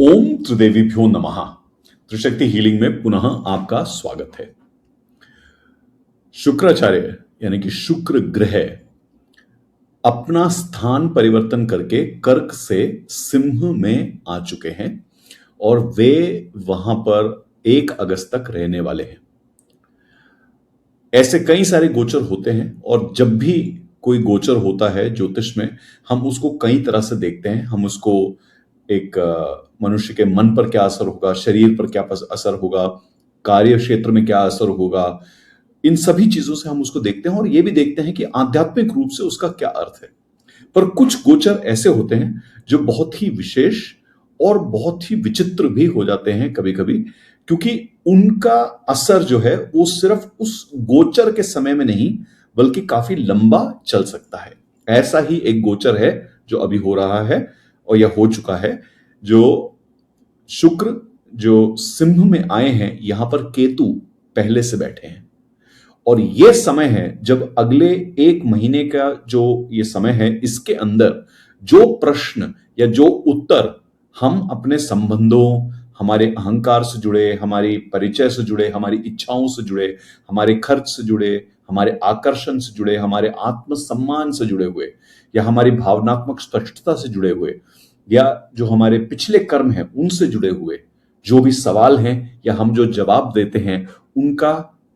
ओम त्रिदेवीभ्यो नमः। त्रिशक्ति हीलिंग में पुनः आपका स्वागत है। शुक्राचार्य यानी कि शुक्र ग्रह अपना स्थान परिवर्तन करके कर्क से सिंह में आ चुके हैं और वे वहां पर 1 अगस्त तक रहने वाले हैं। ऐसे कई सारे गोचर होते हैं और जब भी कोई गोचर होता है ज्योतिष में, हम उसको कई तरह से देखते हैं। हम उसको एक मनुष्य के मन पर क्या असर होगा, शरीर पर क्या असर होगा, कार्य क्षेत्र में क्या असर होगा, इन सभी चीजों से हम उसको देखते हैं और ये भी देखते हैं कि आध्यात्मिक रूप से उसका क्या अर्थ है। पर कुछ गोचर ऐसे होते हैं जो बहुत ही विशेष और बहुत ही विचित्र भी हो जाते हैं कभी कभी, क्योंकि उनका असर जो है वो सिर्फ उस गोचर के समय में नहीं बल्कि काफी लंबा चल सकता है। ऐसा ही एक गोचर है जो अभी हो रहा है और यह हो चुका है। जो शुक्र जो सिंह में आए हैं, यहां पर केतु पहले से बैठे हैं और यह समय है जब अगले 1 महीने का जो ये समय है, इसके अंदर जो प्रश्न या जो उत्तर हम अपने संबंधों, हमारे अहंकार से जुड़े, हमारी परिचय से जुड़े, हमारी इच्छाओं से जुड़े, हमारे खर्च से जुड़े, हमारे आकर्षण से जुड़े, हमारे आत्मसम्मान से जुड़े हुए, या हमारी भावनात्मक स्पष्टता से जुड़े हुए, या जो हमारे पिछले कर्म हैं उनसे जुड़े हुए जो भी सवाल हैं या हम जो जवाब देते हैं, उनका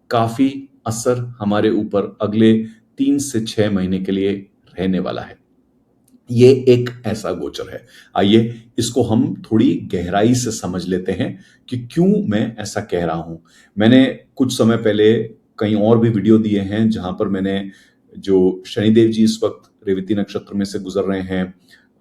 काफी असर हमारे ऊपर अगले 3 से 6 महीने के लिए रहने वाला है। ये एक ऐसा गोचर है। आइए इसको हम थोड़ी गहराई से समझ लेते हैं कि क्यों मैं ऐसा कह रहा हूं। मैंने कुछ समय पहले कई और भी वीडियो दिए हैं जहां पर मैंने जो शनिदेव जी इस वक्त रेवती नक्षत्र में से गुजर रहे हैं,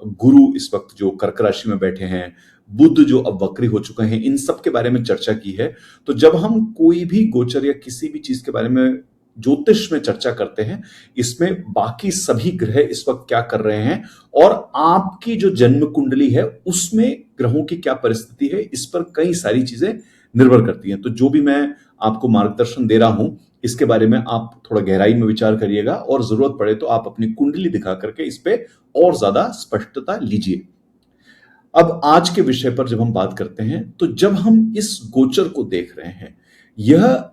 गुरु इस वक्त जो कर्क राशि में बैठे हैं, बुध जो अब वक्री हो चुके हैं, इन सब के बारे में चर्चा की है। तो जब हम कोई भी गोचर या किसी भी चीज के बारे में ज्योतिष में चर्चा करते हैं, इसमें बाकी सभी ग्रह इस वक्त क्या कर रहे हैं और आपकी जो जन्म कुंडली है उसमें ग्रहों की क्या परिस्थिति है, इस पर कई सारी चीजें निर्भर करती हैं। तो जो भी मैं आपको मार्गदर्शन दे रहा हूं, इसके बारे में आप थोड़ा गहराई में विचार करिएगा और जरूरत पड़े तो आप अपनी कुंडली दिखा करके इस पे और ज्यादा स्पष्टता लीजिए। अब आज के विषय पर जब हम बात करते हैं, तो जब हम इस गोचर को देख रहे हैं, यह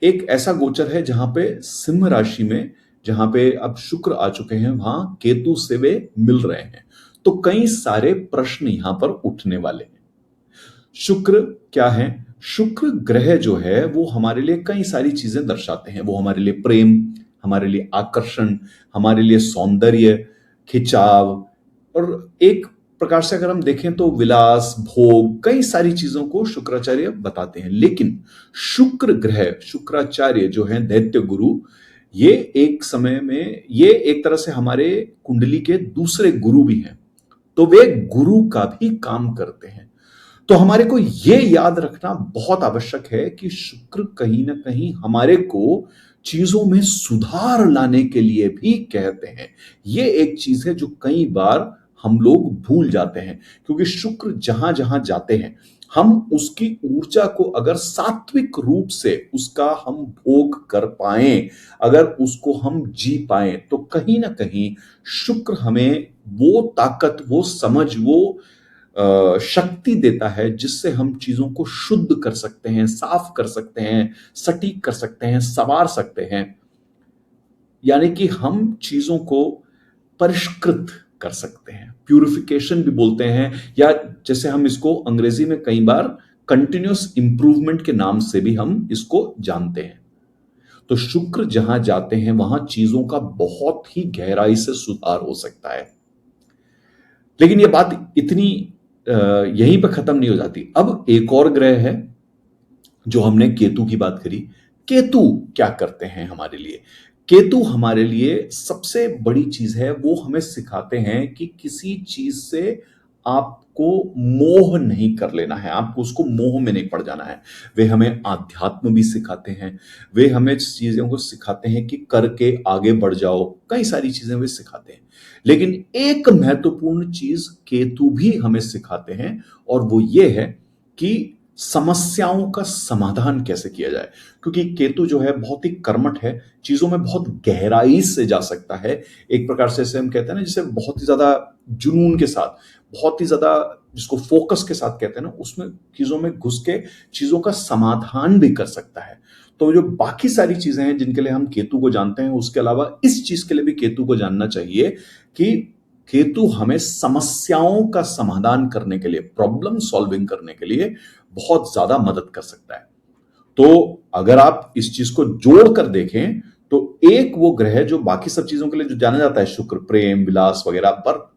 एक ऐसा गोचर है जहां पे सिंह राशि में, जहां पे अब शुक्र आ चुके हैं, वहां केतु से वे मिल रहे हैं। तो कई सारे प्रश्न यहां पर उठने वाले हैं। शुक्र क्या है? शुक्र ग्रह जो है वो हमारे लिए कई सारी चीजें दर्शाते हैं। वो हमारे लिए प्रेम, हमारे लिए आकर्षण, हमारे लिए सौंदर्य, खिंचाव, और एक प्रकार से अगर हम देखें तो विलास, भोग, कई सारी चीजों को शुक्राचार्य बताते हैं। लेकिन शुक्र ग्रह, शुक्राचार्य जो है दैत्य गुरु, ये एक समय में ये एक तरह से हमारे कुंडली के दूसरे गुरु भी हैं। तो वे गुरु का भी काम करते हैं। तो हमारे को यह याद रखना बहुत आवश्यक है कि शुक्र कहीं ना कहीं हमारे को चीजों में सुधार लाने के लिए भी कहते हैं। यह एक चीज है जो कई बार हम लोग भूल जाते हैं, क्योंकि शुक्र जहां जहां जाते हैं, हम उसकी ऊर्जा को अगर सात्विक रूप से उसका हम भोग कर पाए, अगर उसको हम जी पाए, तो कहीं ना कहीं शुक्र हमें वो ताकत, वो समझ, वो शक्ति देता है जिससे हम चीजों को शुद्ध कर सकते हैं, साफ कर सकते हैं, सटीक कर सकते हैं, संवार सकते हैं। यानी कि हम चीजों को परिष्कृत कर सकते हैं। प्यूरिफिकेशन भी बोलते हैं, या जैसे हम इसको अंग्रेजी में कई बार कंटिन्यूअस इंप्रूवमेंट के नाम से भी हम इसको जानते हैं। तो शुक्र जहां जाते हैं वहां चीजों का बहुत ही गहराई से सुधार हो सकता है। लेकिन यह बात इतनी यहीं पर खत्म नहीं हो जाती। अब एक और ग्रह है जो हमने केतु की बात करी। केतु क्या करते हैं हमारे लिए? केतु हमारे लिए सबसे बड़ी चीज है, वो हमें सिखाते हैं कि किसी चीज से आपको मोह नहीं कर लेना है, आपको उसको मोह में नहीं पड़ जाना है। वे हमें आध्यात्म भी सिखाते हैं, वे हमें चीजों को सिखाते हैं कि करके आगे बढ़ जाओ, कई सारी चीजें वे सिखाते हैं। लेकिन एक महत्वपूर्ण चीज केतु भी हमें सिखाते हैं, और वो ये है कि समस्याओं का समाधान कैसे किया जाए। क्योंकि केतु जो है बहुत ही कर्मठ है, चीजों में बहुत गहराई से जा सकता है। एक प्रकार से हम कहते हैं ना, जैसे बहुत ही ज्यादा जुनून के साथ, बहुत ही ज्यादा, जिसको फोकस के साथ कहते हैं ना, उसमें चीजों में घुस के चीजों का समाधान भी कर सकता है। तो जो बाकी सारी चीजें हैं जिनके लिए हम केतु को जानते हैं, उसके अलावा इस चीज के लिए भी केतु को जानना चाहिए कि केतु हमें समस्याओं का समाधान करने के लिए, प्रॉब्लम सॉल्विंग करने के लिए बहुत ज्यादा मदद कर सकता है। तो अगर आप इस चीज को जोड़कर देखें तो एक वो ग्रह जो बाकी सब चीजों के लिए जो जाना जाता है, शुक्र, प्रेम, विलास वगैरह, पर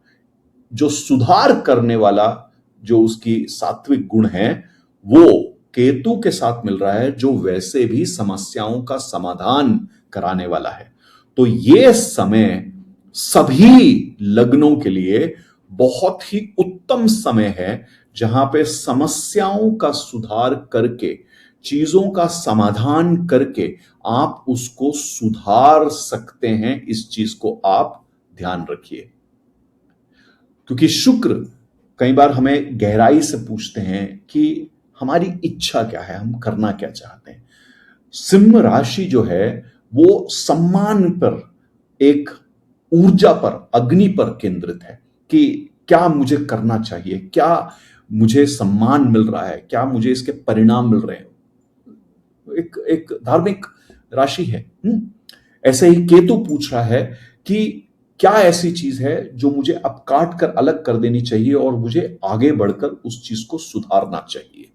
जो सुधार करने वाला, जो उसकी सात्विक गुण है, वो केतु के साथ मिल रहा है, जो वैसे भी समस्याओं का समाधान कराने वाला है। तो ये समय सभी लग्नों के लिए बहुत ही उत्तम समय है, जहां पे समस्याओं का सुधार करके, चीजों का समाधान करके आप उसको सुधार सकते हैं। इस चीज को आप ध्यान रखिए, क्योंकि शुक्र कई बार हमें गहराई से पूछते हैं कि हमारी इच्छा क्या है, हम करना क्या चाहते हैं। सिंह राशि जो है वो सम्मान पर, एक ऊर्जा पर, अग्नि पर केंद्रित है कि क्या मुझे करना चाहिए, क्या मुझे सम्मान मिल रहा है, क्या मुझे इसके परिणाम मिल रहे हैं। एक एक धार्मिक राशि है। ऐसे ही केतु पूछ रहा है कि क्या ऐसी चीज है जो मुझे अब काट कर अलग कर देनी चाहिए और मुझे आगे बढ़कर उस चीज को सुधारना चाहिए।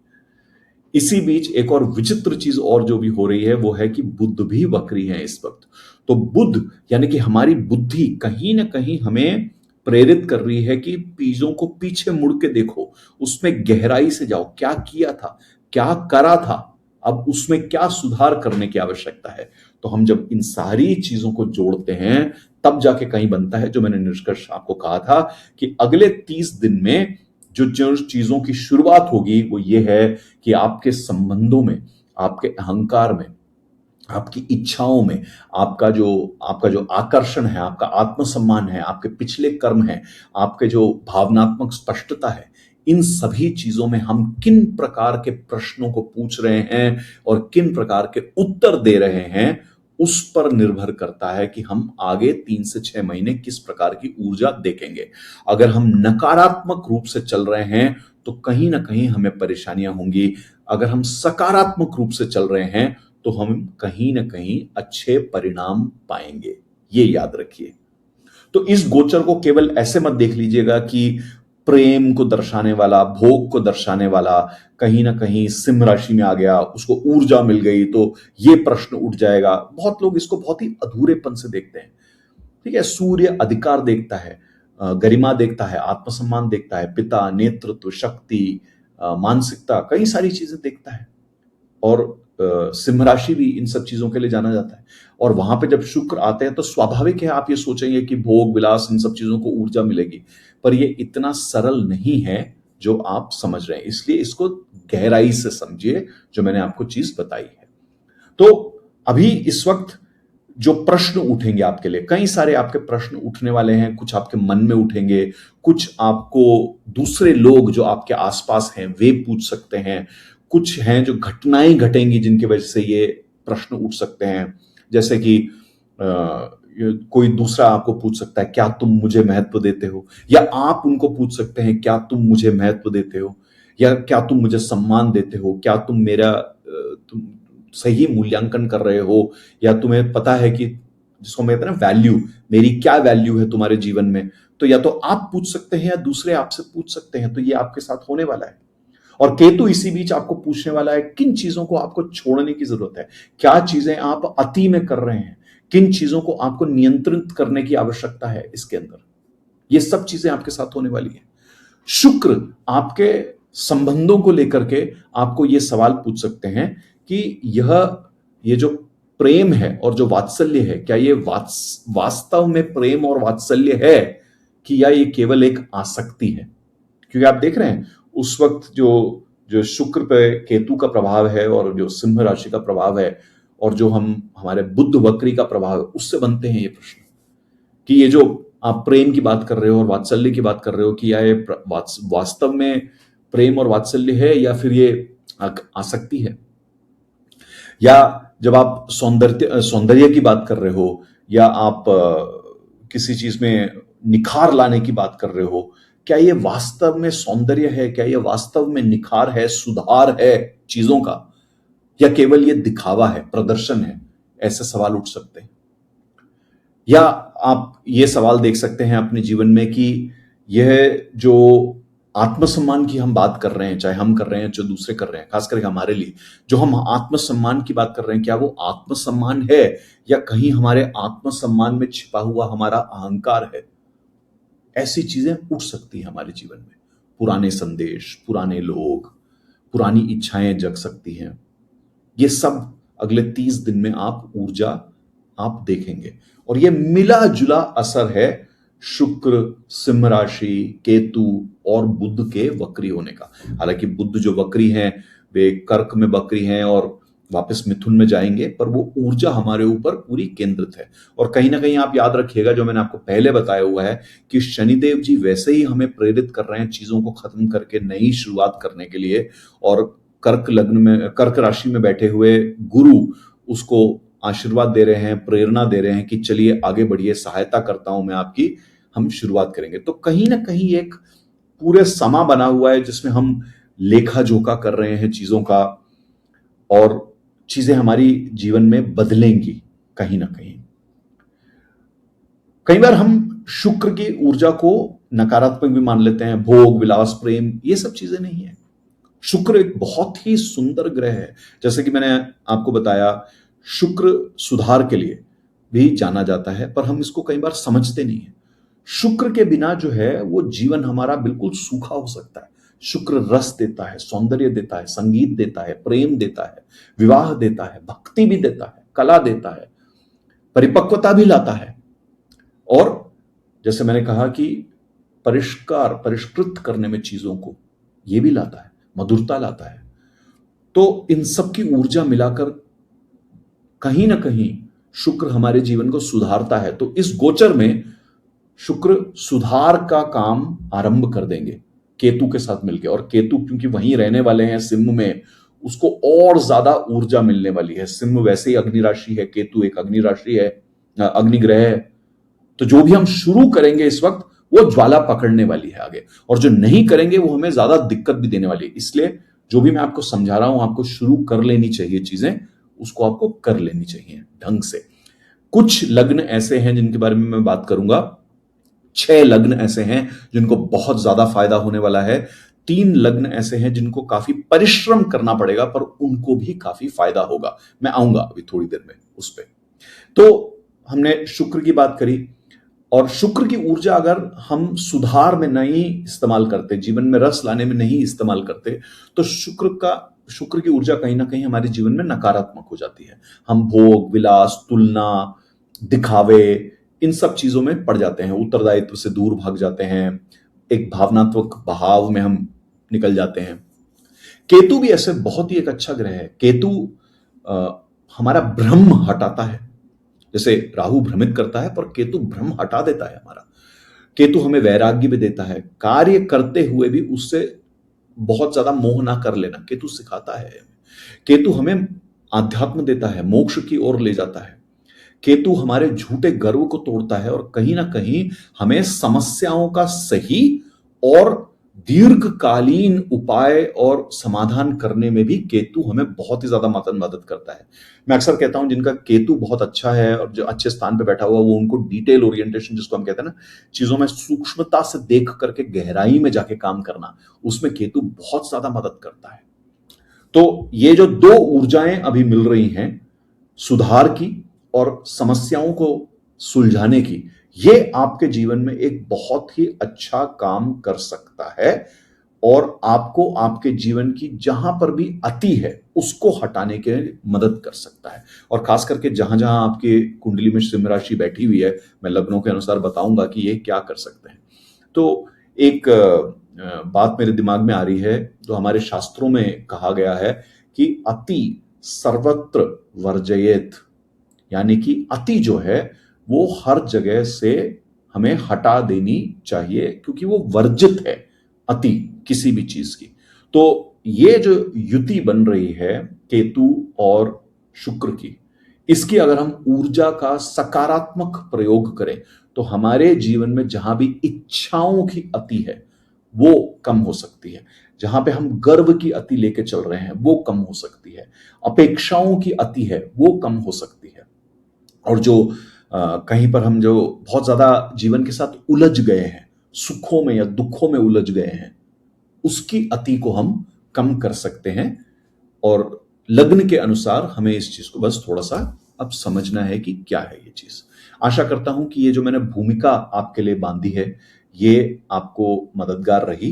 इसी बीच एक और विचित्र चीज और जो भी हो रही है वो है कि बुध भी वक्री है इस वक्त। तो बुध यानी कि हमारी बुद्धि कहीं ना कहीं हमें प्रेरित कर रही है कि चीजों को पीछे मुड़ के देखो, उसमें गहराई से जाओ, क्या किया था, क्या करा था, अब उसमें क्या सुधार करने की आवश्यकता है। तो हम जब इन सारी चीजों को जोड़ते हैं तब जाके कहीं बनता है, जो मैंने निष्कर्ष आपको कहा था कि अगले 30 दिन में जो चीजों की शुरुआत होगी वो ये है कि आपके संबंधों में, आपके अहंकार में, आपकी इच्छाओं में, आपका जो आकर्षण है, आपका आत्मसम्मान है, आपके पिछले कर्म है, आपके जो भावनात्मक स्पष्टता है, इन सभी चीजों में हम किन प्रकार के प्रश्नों को पूछ रहे हैं और किन प्रकार के उत्तर दे रहे हैं, उस पर निर्भर करता है कि हम आगे 3 से 6 महीने किस प्रकार की ऊर्जा देखेंगे। अगर हम नकारात्मक रूप से चल रहे हैं तो कहीं ना कहीं हमें परेशानियां होंगी। अगर हम सकारात्मक रूप से चल रहे हैं तो हम कहीं ना कहीं अच्छे परिणाम पाएंगे, ये याद रखिए। तो इस गोचर को केवल ऐसे मत देख लीजिएगा कि प्रेम को दर्शाने वाला, भोग को दर्शाने वाला कहीं ना कहीं सिंह राशि में आ गया, उसको ऊर्जा मिल गई तो ये प्रश्न उठ जाएगा। बहुत लोग इसको बहुत ही अधूरेपन से देखते हैं। ठीक है, सूर्य अधिकार देखता है, गरिमा देखता है, आत्मसम्मान देखता है, पिता, नेतृत्व, शक्ति, मानसिकता, कई सारी चीजें देखता है। और सिंह राशि भी इन सब चीजों के लिए जाना जाता है। और वहां पे जब शुक्र आते हैं तो स्वाभाविक है आप ये सोचेंगे कि भोग विलास इन सब चीजों को ऊर्जा मिलेगी, पर ये इतना सरल नहीं है जो आप समझ रहे हैं। इसलिए इसको गहराई से समझिए, जो मैंने आपको चीज बताई है। तो अभी इस वक्त जो प्रश्न उठेंगे आपके लिए, कई सारे आपके प्रश्न उठने वाले हैं। कुछ आपके मन में उठेंगे, कुछ आपको दूसरे लोग जो आपके आसपास हैं वे पूछ सकते हैं, कुछ हैं जो घटनाएं घटेंगी जिनकी वजह से ये प्रश्न उठ सकते हैं। जैसे कि कोई दूसरा आपको पूछ सकता है क्या तुम मुझे महत्व देते हो, या आप उनको पूछ सकते हैं क्या तुम मुझे महत्व देते हो, या क्या तुम मुझे सम्मान देते हो, क्या तुम मेरा तुम सही मूल्यांकन कर रहे हो, या तुम्हें पता है कि जिसको मैं कहते हैं ना वैल्यू, मेरी क्या वैल्यू है तुम्हारे जीवन में। तो या तो आप पूछ सकते हैं या दूसरे आपसे पूछ सकते हैं। तो ये आपके साथ होने वाला है। और केतु इसी बीच आपको पूछने वाला है किन चीजों को आपको छोड़ने की जरूरत है, क्या चीजें आप अति में कर रहे हैं, किन चीजों को आपको नियंत्रित करने की आवश्यकता है इसके अंदर। ये सब चीजें आपके साथ होने वाली है। शुक्र आपके संबंधों को लेकर के आपको ये सवाल पूछ सकते हैं कि ये जो प्रेम है और जो वात्सल्य है, क्या ये वास्तव में प्रेम और वात्सल्य है कि या ये केवल एक आसक्ति है। क्योंकि आप देख रहे हैं उस वक्त जो जो शुक्र पे केतु का प्रभाव है और जो सिंह राशि का प्रभाव है और जो हमारे बुध वक्री का प्रभाव है, उससे बनते हैं ये प्रश्न कि ये जो आप प्रेम की बात कर रहे हो और वात्सल्य की बात कर रहे हो, कि या ये वास्तव में प्रेम और वात्सल्य है या फिर ये आसक्ति है। या जब आप सौंदर्य की बात कर रहे हो, या आप किसी चीज में निखार लाने की बात कर रहे हो, क्या ये वास्तव में सौंदर्य है? क्या ये वास्तव में निखार है, सुधार है चीजों का, या केवल ये दिखावा है, प्रदर्शन है? ऐसे सवाल उठ सकते हैं। या आप ये सवाल देख सकते हैं अपने जीवन में कि यह जो आत्मसम्मान की हम बात कर रहे हैं, चाहे हम कर रहे हैं, जो दूसरे कर रहे हैं, खास करके हमारे लिए जो हम आत्मसम्मान की बात कर रहे हैं, क्या वो आत्मसम्मान है, या कहीं हमारे आत्मसम्मान में छिपा हुआ हमारा अहंकार है? ऐसी चीजें उठ सकती हैं हमारे जीवन में। पुराने संदेश, पुराने लोग, पुरानी इच्छाएं जग सकती हैं। ये सब अगले 30 दिन में आप ऊर्जा आप देखेंगे। और ये मिला जुला असर है शुक्र, सिंह राशि, केतु और बुध के वक्री होने का। हालांकि बुध जो वक्री हैं वे कर्क में वक्री हैं और वापस मिथुन में जाएंगे, पर वो ऊर्जा हमारे ऊपर पूरी केंद्रित है। और कहीं ना कहीं आप याद रखिएगा, जो मैंने आपको पहले बताया हुआ है कि शनिदेव जी वैसे ही हमें प्रेरित कर रहे हैं चीजों को खत्म करके नई शुरुआत करने के लिए, और कर्क लग्न में, कर्क राशि में बैठे हुए गुरु उसको आशीर्वाद दे रहे हैं, प्रेरणा दे रहे हैं कि चलिए आगे बढ़िए, सहायता करता हूं मैं आपकी, हम शुरुआत करेंगे। तो कहीं ना कहीं एक पूरे समा बना हुआ है जिसमें हम लेखा जोखा कर रहे हैं चीजों का, और चीजें हमारी जीवन में बदलेंगी कहीं ना कहीं। कई बार हम शुक्र की ऊर्जा को नकारात्मक भी मान लेते हैं, भोग विलास प्रेम, ये सब चीजें नहीं है। शुक्र एक बहुत ही सुंदर ग्रह है। जैसे कि मैंने आपको बताया, शुक्र सुधार के लिए भी जाना जाता है, पर हम इसको कई बार समझते नहीं है। शुक्र के बिना जो है वो जीवन हमारा बिल्कुल सूखा हो सकता है। शुक्र रस देता है, सौंदर्य देता है, संगीत देता है, प्रेम देता है, विवाह देता है, भक्ति भी देता है, कला देता है, परिपक्वता भी लाता है, और जैसे मैंने कहा कि परिष्कृत करने में चीजों को ये भी लाता है, मधुरता लाता है। तो इन सब की ऊर्जा मिलाकर कहीं ना कहीं शुक्र हमारे जीवन को सुधारता है। तो इस गोचर में शुक्र सुधार का काम आरंभ कर देंगे केतु के साथ मिलकर, और केतु क्योंकि वहीं रहने वाले हैं सिंह में, उसको और ज्यादा ऊर्जा मिलने वाली है। सिंह वैसे ही अग्नि राशि है, केतु एक अग्नि राशि है, अग्नि ग्रह है। तो जो भी हम शुरू करेंगे इस वक्त वो ज्वाला पकड़ने वाली है आगे, और जो नहीं करेंगे वो हमें ज्यादा दिक्कत भी देने वाली है। इसलिए जो भी मैं आपको समझा रहा हूं, आपको शुरू कर लेनी चाहिए चीजें, उसको आपको कर लेनी चाहिए ढंग से। कुछ लग्न ऐसे हैं जिनके बारे में मैं बात करूंगा। 6 लग्न ऐसे हैं जिनको बहुत ज्यादा फायदा होने वाला है। 3 लग्न ऐसे हैं जिनको काफी परिश्रम करना पड़ेगा, पर उनको भी काफी फायदा होगा। मैं आऊंगा अभी थोड़ी देर में उस पर। तो हमने शुक्र की बात करी, और शुक्र की ऊर्जा अगर हम सुधार में नहीं इस्तेमाल करते, जीवन में रस लाने में नहीं इस्तेमाल करते, तो शुक्र की ऊर्जा कहीं ना कहीं हमारे जीवन में नकारात्मक हो जाती है। हम भोग विलास, तुलना, दिखावे, इन सब चीजों में पड़ जाते हैं, उत्तरदायित्व से दूर भाग जाते हैं, एक भावनात्मक बहाव में हम निकल जाते हैं। केतु भी ऐसे बहुत ही एक अच्छा ग्रह है। केतु हमारा भ्रम हटाता है। जैसे राहु भ्रमित करता है, पर केतु भ्रम हटा देता है हमारा। केतु हमें वैराग्य भी देता है, कार्य करते हुए भी उससे बहुत ज्यादा मोह ना कर लेना केतु सिखाता है। केतु हमें आध्यात्म देता है, मोक्ष की ओर ले जाता है। केतु हमारे झूठे गर्व को तोड़ता है, और कहीं ना कहीं हमें समस्याओं का सही और दीर्घकालीन उपाय और समाधान करने में भी केतु हमें बहुत ही ज्यादा मदद करता है। मैं अक्सर कहता हूं जिनका केतु बहुत अच्छा है और जो अच्छे स्थान पे बैठा हुआ, वो उनको डिटेल ओरिएंटेशन जिसको हम कहते हैं ना, चीजों में सूक्ष्मता से देख करके गहराई में जाके काम करना, उसमें केतु बहुत ज्यादा मदद करता है। तो ये जो 2 ऊर्जाएं अभी मिल रही हैं, सुधार की और समस्याओं को सुलझाने की, ये आपके जीवन में एक बहुत ही अच्छा काम कर सकता है, और आपको आपके जीवन की जहां पर भी अति है उसको हटाने के मदद कर सकता है। और खास करके जहां जहां आपके कुंडली में सिंह राशि बैठी हुई है, मैं लग्नों के अनुसार बताऊंगा कि ये क्या कर सकते हैं। तो एक बात मेरे दिमाग में आ रही है, जो हमारे शास्त्रों में कहा गया है कि अति सर्वत्र वर्जयेत, यानी कि अति जो है वो हर जगह से हमें हटा देनी चाहिए, क्योंकि वो वर्जित है अति किसी भी चीज की। तो ये जो युति बन रही है केतु और शुक्र की, इसकी अगर हम ऊर्जा का सकारात्मक प्रयोग करें, तो हमारे जीवन में जहां भी इच्छाओं की अति है वो कम हो सकती है। जहां पे हम गर्व की अति लेके चल रहे हैं वो कम हो सकती है। अपेक्षाओं की अति है वो कम हो सकती है। और जो कहीं पर हम जो बहुत ज्यादा जीवन के साथ उलझ गए हैं, सुखों में या दुखों में उलझ गए हैं, उसकी अति को हम कम कर सकते हैं। और लग्न के अनुसार हमें इस चीज को बस थोड़ा सा अब समझना है कि क्या है ये चीज। आशा करता हूं कि ये जो मैंने भूमिका आपके लिए बांधी है ये आपको मददगार रही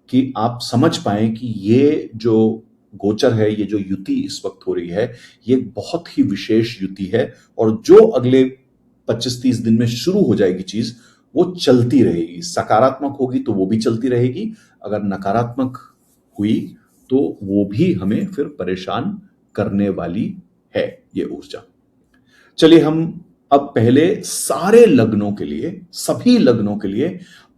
कि आप समझ पाए कि ये जो गोचर है, ये जो युति इस वक्त हो रही है, ये बहुत ही विशेष युति है। और जो अगले 25-30 दिन में शुरू हो जाएगी चीज, वो चलती रहेगी। सकारात्मक होगी तो वो भी चलती रहेगी, अगर नकारात्मक हुई तो वो भी हमें फिर परेशान करने वाली है ये ऊर्जा। चलिए हम अब पहले सारे लग्नों के लिए, सभी लग्नों के लिए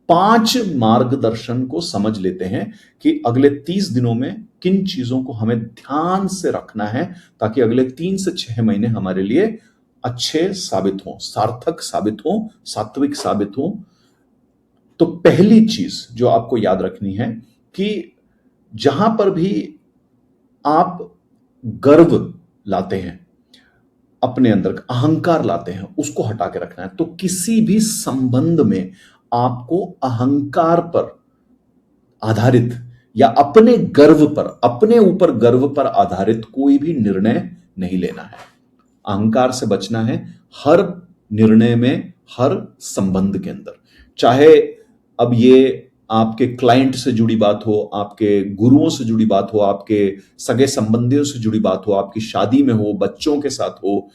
5 मार्गदर्शन को समझ लेते हैं कि अगले 30 दिनों में किन चीजों को हमें ध्यान से रखना है ताकि अगले 3 से 6 महीने हमारे लिए अच्छे साबित हों, सार्थक साबित हों, सात्विक साबित हों। तो पहली चीज जो आपको याद रखनी है कि जहां पर भी आप गर्व लाते हैं, अपने अंदर अहंकार लाते हैं, उसको हटा के रखना है। तो किसी भी संबंध में आपको अहंकार पर आधारित या अपने गर्व पर, अपने ऊपर गर्व पर आधारित कोई भी निर्णय नहीं लेना है। अहंकार से बचना है हर निर्णय में, हर संबंध के अंदर। चाहे अब ये आपके क्लाइंट से जुड़ी बात हो, आपके गुरुओं से जुड़ी बात हो, आपके सगे संबंधियों से जुड़ी बात हो, आपकी शादी में हो, बच्चों के साथ हो,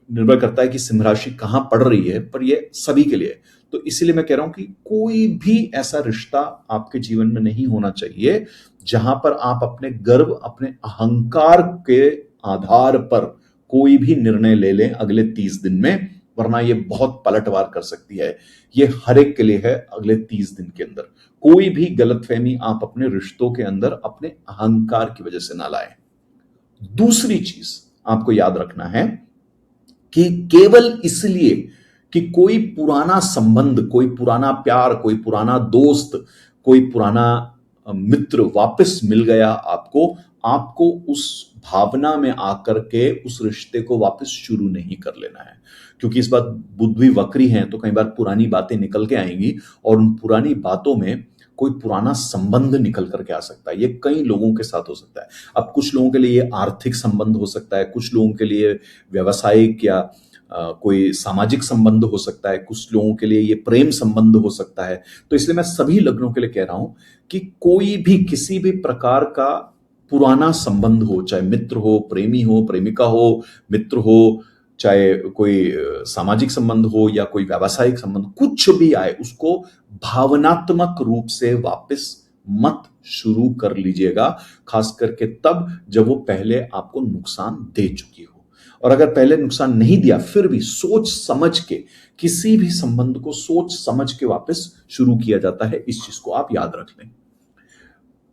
निर्भर करता है कि सिंह राशि कहां पड़ रही है, पर ये सभी के लिए। तो इसीलिए मैं कह रहा हूं कि कोई भी ऐसा रिश्ता आपके जीवन में नहीं होना चाहिए जहां पर आप अपने गर्व, अपने अहंकार के आधार पर कोई भी निर्णय ले लें अगले 30 दिन में, वरना ये बहुत पलटवार कर सकती है। ये हर एक के लिए है। अगले 30 दिन के अंदर कोई भी गलतफहमी आप अपने रिश्तों के अंदर अपने अहंकार की वजह से ना लाएं। दूसरी चीज आपको याद रखना है कि केवल इसलिए कि कोई पुराना संबंध, कोई पुराना प्यार, कोई पुराना दोस्त, कोई पुराना मित्र वापस मिल गया आपको, आपको उस भावना में आकर के उस रिश्ते को वापस शुरू नहीं कर लेना है। क्योंकि इस बात बुध भी वक्री हैं तो कई बार पुरानी बातें निकल के आएंगी और उन पुरानी बातों में कोई पुराना संबंध निकल करके आ सकता है। ये कई लोगों के साथ हो सकता है। अब कुछ लोगों के लिए ये आर्थिक संबंध हो सकता है, कुछ लोगों के लिए व्यावसायिक या कोई सामाजिक संबंध हो सकता है, कुछ लोगों के लिए ये प्रेम संबंध हो सकता है। तो इसलिए मैं सभी लग्नों के लिए कह रहा हूं कि कोई भी किसी भी प्रकार का पुराना संबंध हो, चाहे मित्र हो, प्रेमी हो, प्रेमिका हो, मित्र हो, चाहे कोई सामाजिक संबंध हो या कोई व्यावसायिक संबंध, कुछ भी आए, उसको भावनात्मक रूप से वापस मत शुरू कर लीजिएगा। खास करके तब जब वो पहले आपको नुकसान दे चुकी हो। और अगर पहले नुकसान नहीं दिया फिर भी सोच समझ के, किसी भी संबंध को सोच समझ के वापस शुरू किया जाता है। इस चीज को आप याद रख लें।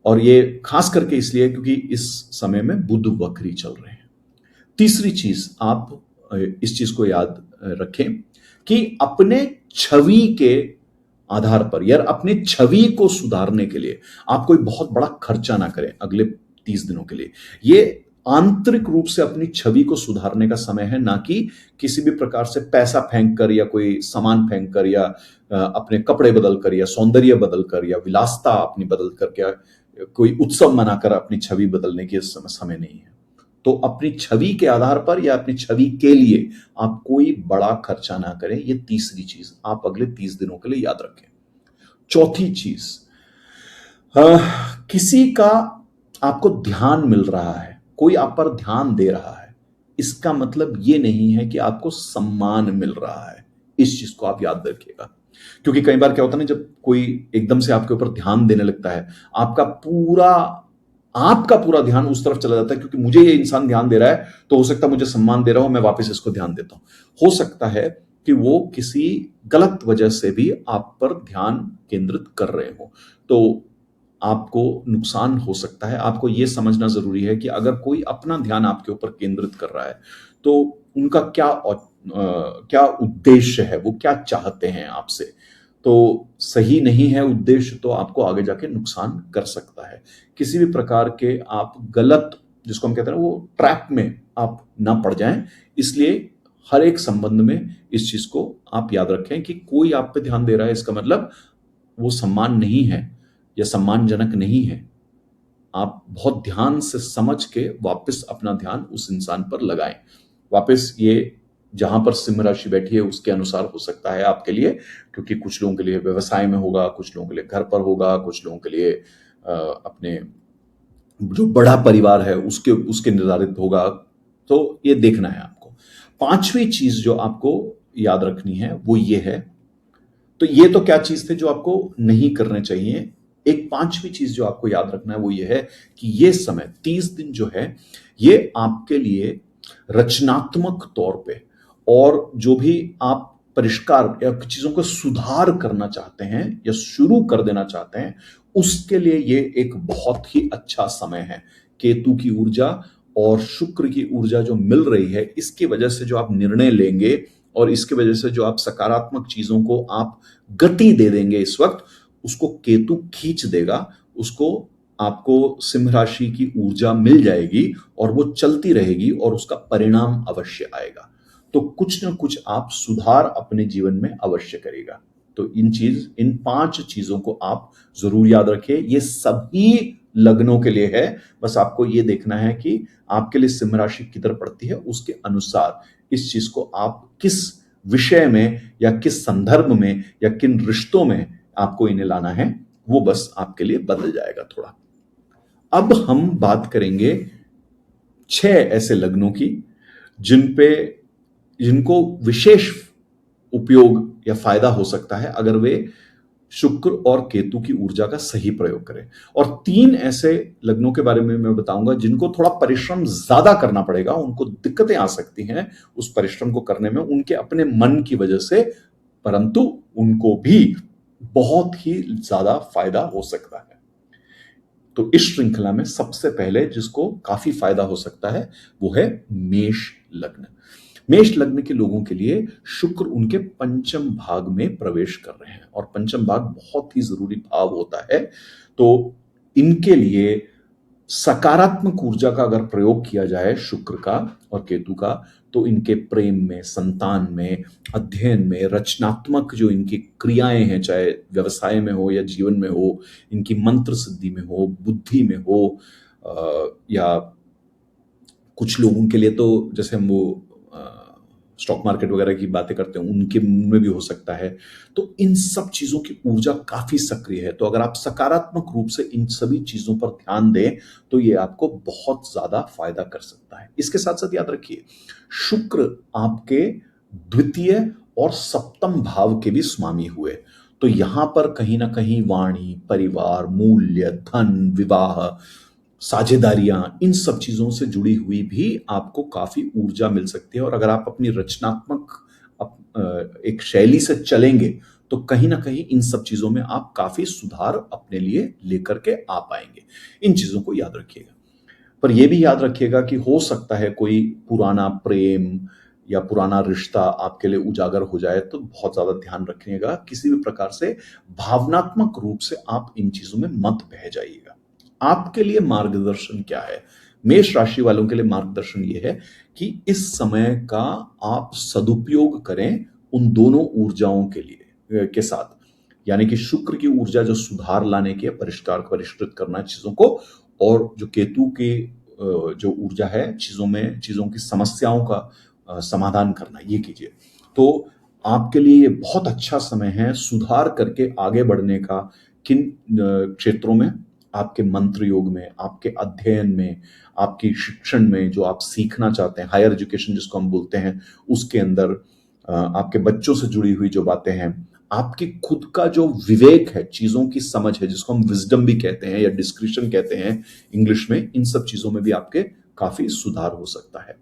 और ये खास करके इसलिए क्योंकि इस समय में बुध वक्री चल रहे हैं। तीसरी चीज आप इस चीज को याद रखें कि अपने छवि के आधार पर, यार अपने छवि को सुधारने के लिए आप कोई बहुत बड़ा खर्चा ना करें अगले 30 दिनों के लिए। ये आंतरिक रूप से अपनी छवि को सुधारने का समय है, ना कि किसी भी प्रकार से पैसा फेंक कर या कोई सामान फेंक कर या अपने कपड़े बदल कर या सौंदर्य बदल कर या विलासता अपनी बदल कर या कोई उत्सव मनाकर अपनी छवि बदलने के समय नहीं है। तो अपनी छवि के आधार पर या अपनी छवि के लिए आप कोई बड़ा खर्चा ना करें। ये तीसरी चीज आप अगले 30 दिनों के लिए याद रखें। चौथी चीज, किसी का आपको ध्यान मिल रहा है, कोई आप पर ध्यान दे रहा है, इसका मतलब ये नहीं है कि आपको सम्मान मिल रहा है। इस चीज को आप याद रखिएगा। क्योंकि कई बार क्या होता है ना, जब कोई एकदम से आपके ऊपर ध्यान देने लगता है, आपका पूरा ध्यान उस तरफ चला जाता है क्योंकि मुझे ये इंसान ध्यान दे रहा है तो हो सकता है मुझे सम्मान दे रहा हो, मैं वापस इसको ध्यान देता हूं। हो सकता है कि वो किसी गलत वजह से भी आप पर ध्यान केंद्रित कर रहे हो, तो आपको नुकसान हो सकता है। आपको यह समझना जरूरी है कि अगर कोई अपना ध्यान आपके ऊपर केंद्रित कर रहा है तो उनका क्या उद्देश्य है, वो क्या चाहते हैं आपसे। तो सही नहीं है उद्देश्य, तो आपको आगे जाके नुकसान कर सकता है। किसी भी प्रकार के आप गलत, जिसको हम कहते हैं ना, वो ट्रैप में आप ना पड़ जाएं। इसलिए हर एक संबंध में इस चीज को आप याद रखें कि कोई आप पे ध्यान दे रहा है, इसका मतलब वो सम्मान नहीं है या सम्मानजनक नहीं है। आप बहुत ध्यान से समझ के वापस अपना ध्यान उस इंसान पर लगाएं। वापस ये जहां पर सिंह राशि बैठी है उसके अनुसार हो सकता है आपके लिए, क्योंकि कुछ लोगों के लिए व्यवसाय में होगा, कुछ लोगों के लिए घर पर होगा, कुछ लोगों के लिए अपने जो बड़ा परिवार है उसके उसके निर्धारित होगा। तो ये देखना है आपको। पांचवी चीज जो आपको याद रखनी है वो ये है। तो ये तो क्या चीज थे जो आपको नहीं करने चाहिए। एक पांचवी चीज जो आपको याद रखना है वो ये है कि ये समय 30 दिन जो है ये आपके लिए रचनात्मक तौर पे और जो भी आप परिष्कार या चीजों को सुधार करना चाहते हैं या शुरू कर देना चाहते हैं, उसके लिए ये एक बहुत ही अच्छा समय है। केतु की ऊर्जा और शुक्र की ऊर्जा जो मिल रही है, इसकी वजह से जो आप निर्णय लेंगे और इसकी वजह से जो आप सकारात्मक चीजों को आप गति दे देंगे इस वक्त, उसको केतु खींच देगा। उसको आपको सिंह राशि की ऊर्जा मिल जाएगी और वो चलती रहेगी और उसका परिणाम अवश्य आएगा। तो कुछ ना कुछ आप सुधार अपने जीवन में अवश्य करेगा। तो इन 5 चीजों को आप जरूर याद रखिए। ये सभी लग्नों के लिए है। बस आपको ये देखना है कि आपके लिए सिंह राशि किधर पड़ती है, उसके अनुसार इस चीज को आप किस विषय में या किस संदर्भ में या किन रिश्तों में आपको इन्हें लाना है, वो बस आपके लिए बदल जाएगा थोड़ा। अब हम बात करेंगे 6 ऐसे लग्नों की जिनको विशेष उपयोग या फायदा हो सकता है अगर वे शुक्र और केतु की ऊर्जा का सही प्रयोग करें। और 3 ऐसे लग्नों के बारे में मैं बताऊंगा जिनको थोड़ा परिश्रम ज्यादा करना पड़ेगा, उनको दिक्कतें आ सकती हैं उस परिश्रम को करने में उनके अपने मन की वजह से, परंतु उनको भी बहुत ही ज्यादा फायदा हो सकता है। तो इस श्रृंखला में सबसे पहले जिसको काफी फायदा हो सकता है वो है मेष लग्न। मेष लग्न के लोगों के लिए शुक्र उनके पंचम भाग में प्रवेश कर रहे हैं और पंचम भाग बहुत ही जरूरी भाव होता है। तो इनके लिए सकारात्मक ऊर्जा का अगर प्रयोग किया जाए शुक्र का और केतु का, तो इनके प्रेम में, संतान में, अध्ययन में, रचनात्मक जो इनकी क्रियाएं हैं, चाहे व्यवसाय में हो या जीवन में हो, इनकी मंत्र सिद्धि में हो, बुद्धि में हो, या कुछ लोगों के लिए तो जैसे हम वो स्टॉक मार्केट वगैरह की बातें करते हैं उनके में भी हो सकता है। तो इन सब चीजों की ऊर्जा काफी सक्रिय है। तो अगर आप सकारात्मक रूप से इन सभी चीजों पर ध्यान दें तो ये आपको बहुत ज्यादा फायदा कर सकता है। इसके साथ साथ याद रखिए, शुक्र आपके द्वितीय और सप्तम भाव के भी स्वामी हुए। तो यहां पर कहीं ना कहीं वाणी, परिवार, मूल्य, धन, विवाह, साझेदारियां, इन सब चीजों से जुड़ी हुई भी आपको काफी ऊर्जा मिल सकती है। और अगर आप अपनी रचनात्मक एक शैली से चलेंगे तो कहीं ना कहीं इन सब चीजों में आप काफी सुधार अपने लिए लेकर के आ पाएंगे। इन चीजों को याद रखिएगा। पर यह भी याद रखिएगा कि हो सकता है कोई पुराना प्रेम या पुराना रिश्ता आपके लिए उजागर हो जाए, तो बहुत ज्यादा ध्यान रखिएगा। किसी भी प्रकार से भावनात्मक रूप से आप इन चीजों में मत बह जाइएगा। आपके लिए मार्गदर्शन क्या है? मेष राशि वालों के लिए मार्गदर्शन यह है कि इस समय का आप सदुपयोग करें उन दोनों ऊर्जाओं के लिए के साथ, यानी कि शुक्र की ऊर्जा जो सुधार लाने की, परिष्कृत करना है चीजों को, और जो केतु की जो ऊर्जा है चीजों की समस्याओं का समाधान करना, ये कीजिए। तो आपके लिए ये बहुत अच्छा समय है सुधार करके आगे बढ़ने का। किन क्षेत्रों में? आपके मंत्र योग में, आपके अध्ययन में, आपकी शिक्षण में, जो आप सीखना चाहते हैं, हायर एजुकेशन जिसको हम बोलते हैं, उसके अंदर आपके बच्चों से जुड़ी हुई जो बातें हैं, आपकी खुद का जो विवेक है, चीजों की समझ है, जिसको हम विजडम भी कहते हैं या डिस्क्रिशन कहते हैं इंग्लिश में, इन सब चीजों में भी आपके काफी सुधार हो सकता है।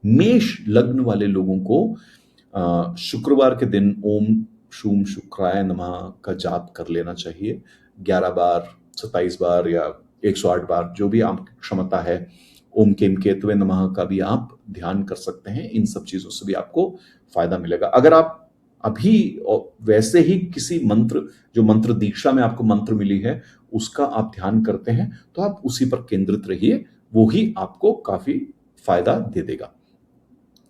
मेष लग्न वाले लोगों को शुक्रवार के दिन ओम शूम शुक्राय नमः का जाप कर लेना चाहिए। 11 बार, 27 बार या 108 बार, जो भी आपकी क्षमता है। ओम केम केतवे नमः का भी आप ध्यान कर सकते हैं। इन सब चीजों से भी आपको फायदा मिलेगा। अगर आप अभी वैसे ही किसी मंत्र, जो मंत्र दीक्षा में आपको मंत्र मिली है, उसका आप ध्यान करते हैं तो आप उसी पर केंद्रित रहिए, वो ही आपको काफी फायदा दे देगा।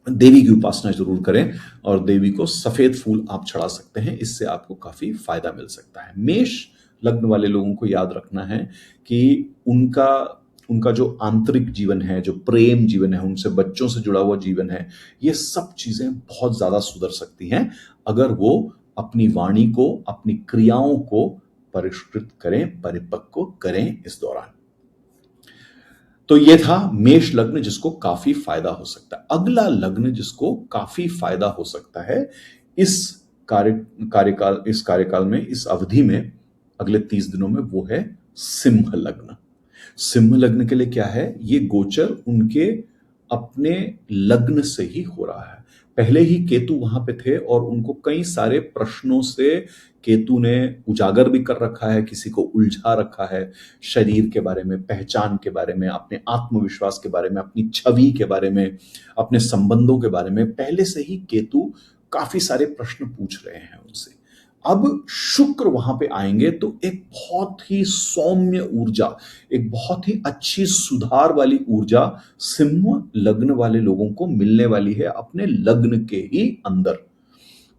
देवी की उपासना जरूर करें और देवी को सफेद फूल आप चढ़ा सकते हैं, इससे आपको काफी फायदा मिल सकता है। मेष लग्न वाले लोगों को याद रखना है कि उनका उनका जो आंतरिक जीवन है, जो प्रेम जीवन है, उनसे बच्चों से जुड़ा हुआ जीवन है, ये सब चीजें बहुत ज्यादा सुधर सकती हैं अगर वो अपनी वाणी को, अपनी क्रियाओं को परिष्कृत करें, परिपक्व करें इस दौरान। तो ये था मेष लग्न जिसको काफी फायदा हो सकता है। अगला लग्न जिसको काफी फायदा हो सकता है इस कार्यकाल में, इस अवधि में, अगले 30 दिनों में, वो है सिंह लग्न। सिंह लग्न के लिए क्या है, ये गोचर उनके अपने लग्न से ही हो रहा है। पहले ही केतु वहां पे थे और उनको कई सारे प्रश्नों से केतु ने उजागर भी कर रखा है, किसी को उलझा रखा है, शरीर के बारे में, पहचान के बारे में, अपने आत्मविश्वास के बारे में, अपनी छवि के बारे में, अपने संबंधों के बारे में पहले से ही केतु काफी सारे प्रश्न पूछ रहे हैं उनसे। अब शुक्र वहां पे आएंगे तो एक बहुत ही सौम्य ऊर्जा, एक बहुत ही अच्छी सुधार वाली ऊर्जा सिंह लग्न वाले लोगों को मिलने वाली है अपने लग्न के ही अंदर।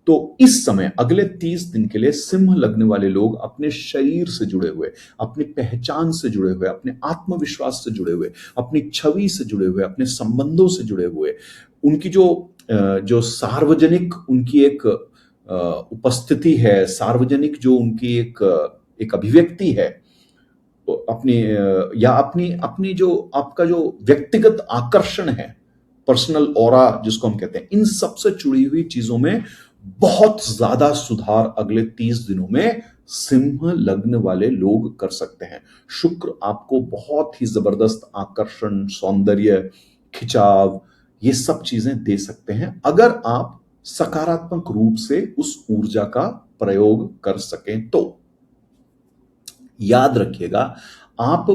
तो इस समय अगले 30 दिन के लिए सिंह लग्न वाले लोग अपने शरीर से जुड़े हुए, अपनी पहचान से जुड़े हुए, अपने आत्मविश्वास से जुड़े हुए, अपनी छवि से जुड़े हुए, अपने संबंधों से जुड़े हुए, उनकी जो सार्वजनिक उनकी एक उपस्थिति है, सार्वजनिक जो उनकी एक अभिव्यक्ति है, अपनी या अपनी अपनी जो आपका जो व्यक्तिगत आकर्षण है, पर्सनल ऑरा जिसको हम कहते हैं, इन सब से जुड़ी हुई चीजों में बहुत ज्यादा सुधार अगले 30 दिनों में सिंह लग्न वाले लोग कर सकते हैं। शुक्र आपको बहुत ही जबरदस्त आकर्षण, सौंदर्य, खिंचाव, ये सब चीजें दे सकते हैं अगर आप सकारात्मक रूप से उस ऊर्जा का प्रयोग कर सकें तो। याद रखिएगा, आप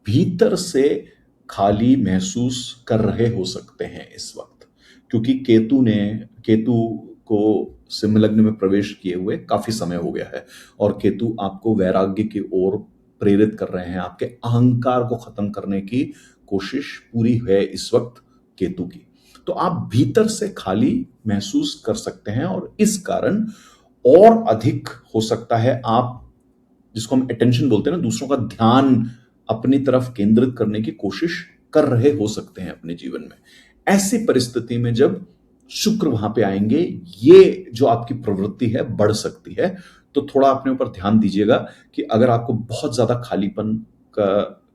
भीतर से खाली महसूस कर रहे हो सकते हैं इस वक्त, क्योंकि केतु को सिंह लग्न में प्रवेश किए हुए काफी समय हो गया है और केतु आपको वैराग्य की ओर प्रेरित कर रहे हैं, आपके अहंकार को खत्म करने की कोशिश पूरी है इस वक्त केतु की। तो आप भीतर से खाली महसूस कर सकते हैं और इस कारण और अधिक हो सकता है आप, जिसको हम अटेंशन बोलते हैं ना, दूसरों का ध्यान अपनी तरफ केंद्रित करने की कोशिश कर रहे हो सकते हैं अपने जीवन में। ऐसी परिस्थिति में जब शुक्र वहां पे आएंगे, ये जो आपकी प्रवृत्ति है बढ़ सकती है। तो थोड़ा अपने ऊपर ध्यान दीजिएगा कि अगर आपको बहुत ज्यादा खालीपन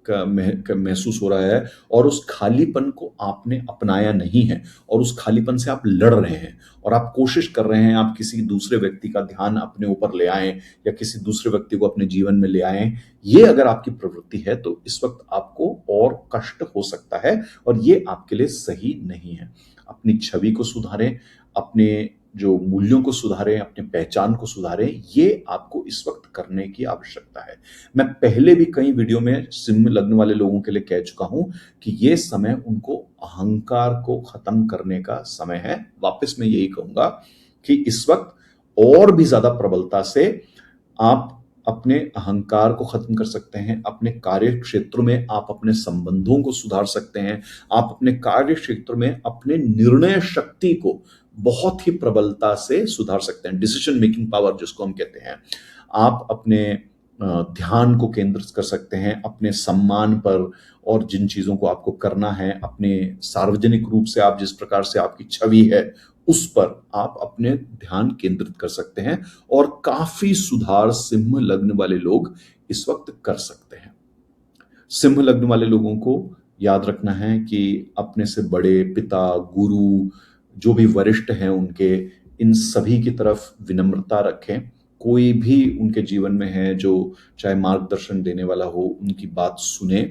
का महसूस हो रहा है और उस खालीपन को आपने अपनाया नहीं है और उस खालीपन से आप लड़ रहे हैं और आप कोशिश कर रहे हैं आप किसी दूसरे व्यक्ति का ध्यान अपने ऊपर ले आएं या किसी दूसरे व्यक्ति को अपने जीवन में ले आएं, ये अगर आपकी प्रवृत्ति है तो इस वक्त आपको और कष्ट हो सकता है और ये आपके लिए सही नहीं है। अपनी छवि को सुधारें, अपने जो मूल्यों को सुधारें, अपनी पहचान को सुधारें, ये आपको इस वक्त करने की आवश्यकता है। मैं पहले भी कई वीडियो में सिंह लग्न वाले लोगों के लिए कह चुका हूं कि ये समय उनको अहंकार को खत्म करने का समय है। वापस मैं यही कहूंगा कि इस वक्त और भी ज्यादा प्रबलता से आप अपने अहंकार को खत्म कर सकते हैं, अपने कार्य क्षेत्र में आप अपने संबंधों को सुधार सकते हैं, आप अपने कार्य क्षेत्र में अपने निर्णय शक्ति को बहुत ही प्रबलता से सुधार सकते हैं, डिसीजन मेकिंग पावर जिसको हम कहते हैं। आप अपने ध्यान को केंद्रित कर सकते हैं अपने सम्मान पर और जिन चीजों को आपको करना है, अपने सार्वजनिक रूप से आप जिस प्रकार से आपकी छवि है उस पर आप अपने ध्यान केंद्रित कर सकते हैं और काफी सुधार सिंह लग्न वाले लोग इस वक्त कर सकते हैं। सिंह लग्न वाले लोगों को याद रखना है कि अपने से बड़े, पिता, गुरु, जो भी वरिष्ठ हैं उनके, इन सभी की तरफ विनम्रता रखें। कोई भी उनके जीवन में है जो चाहे मार्गदर्शन देने वाला हो, उनकी बात सुने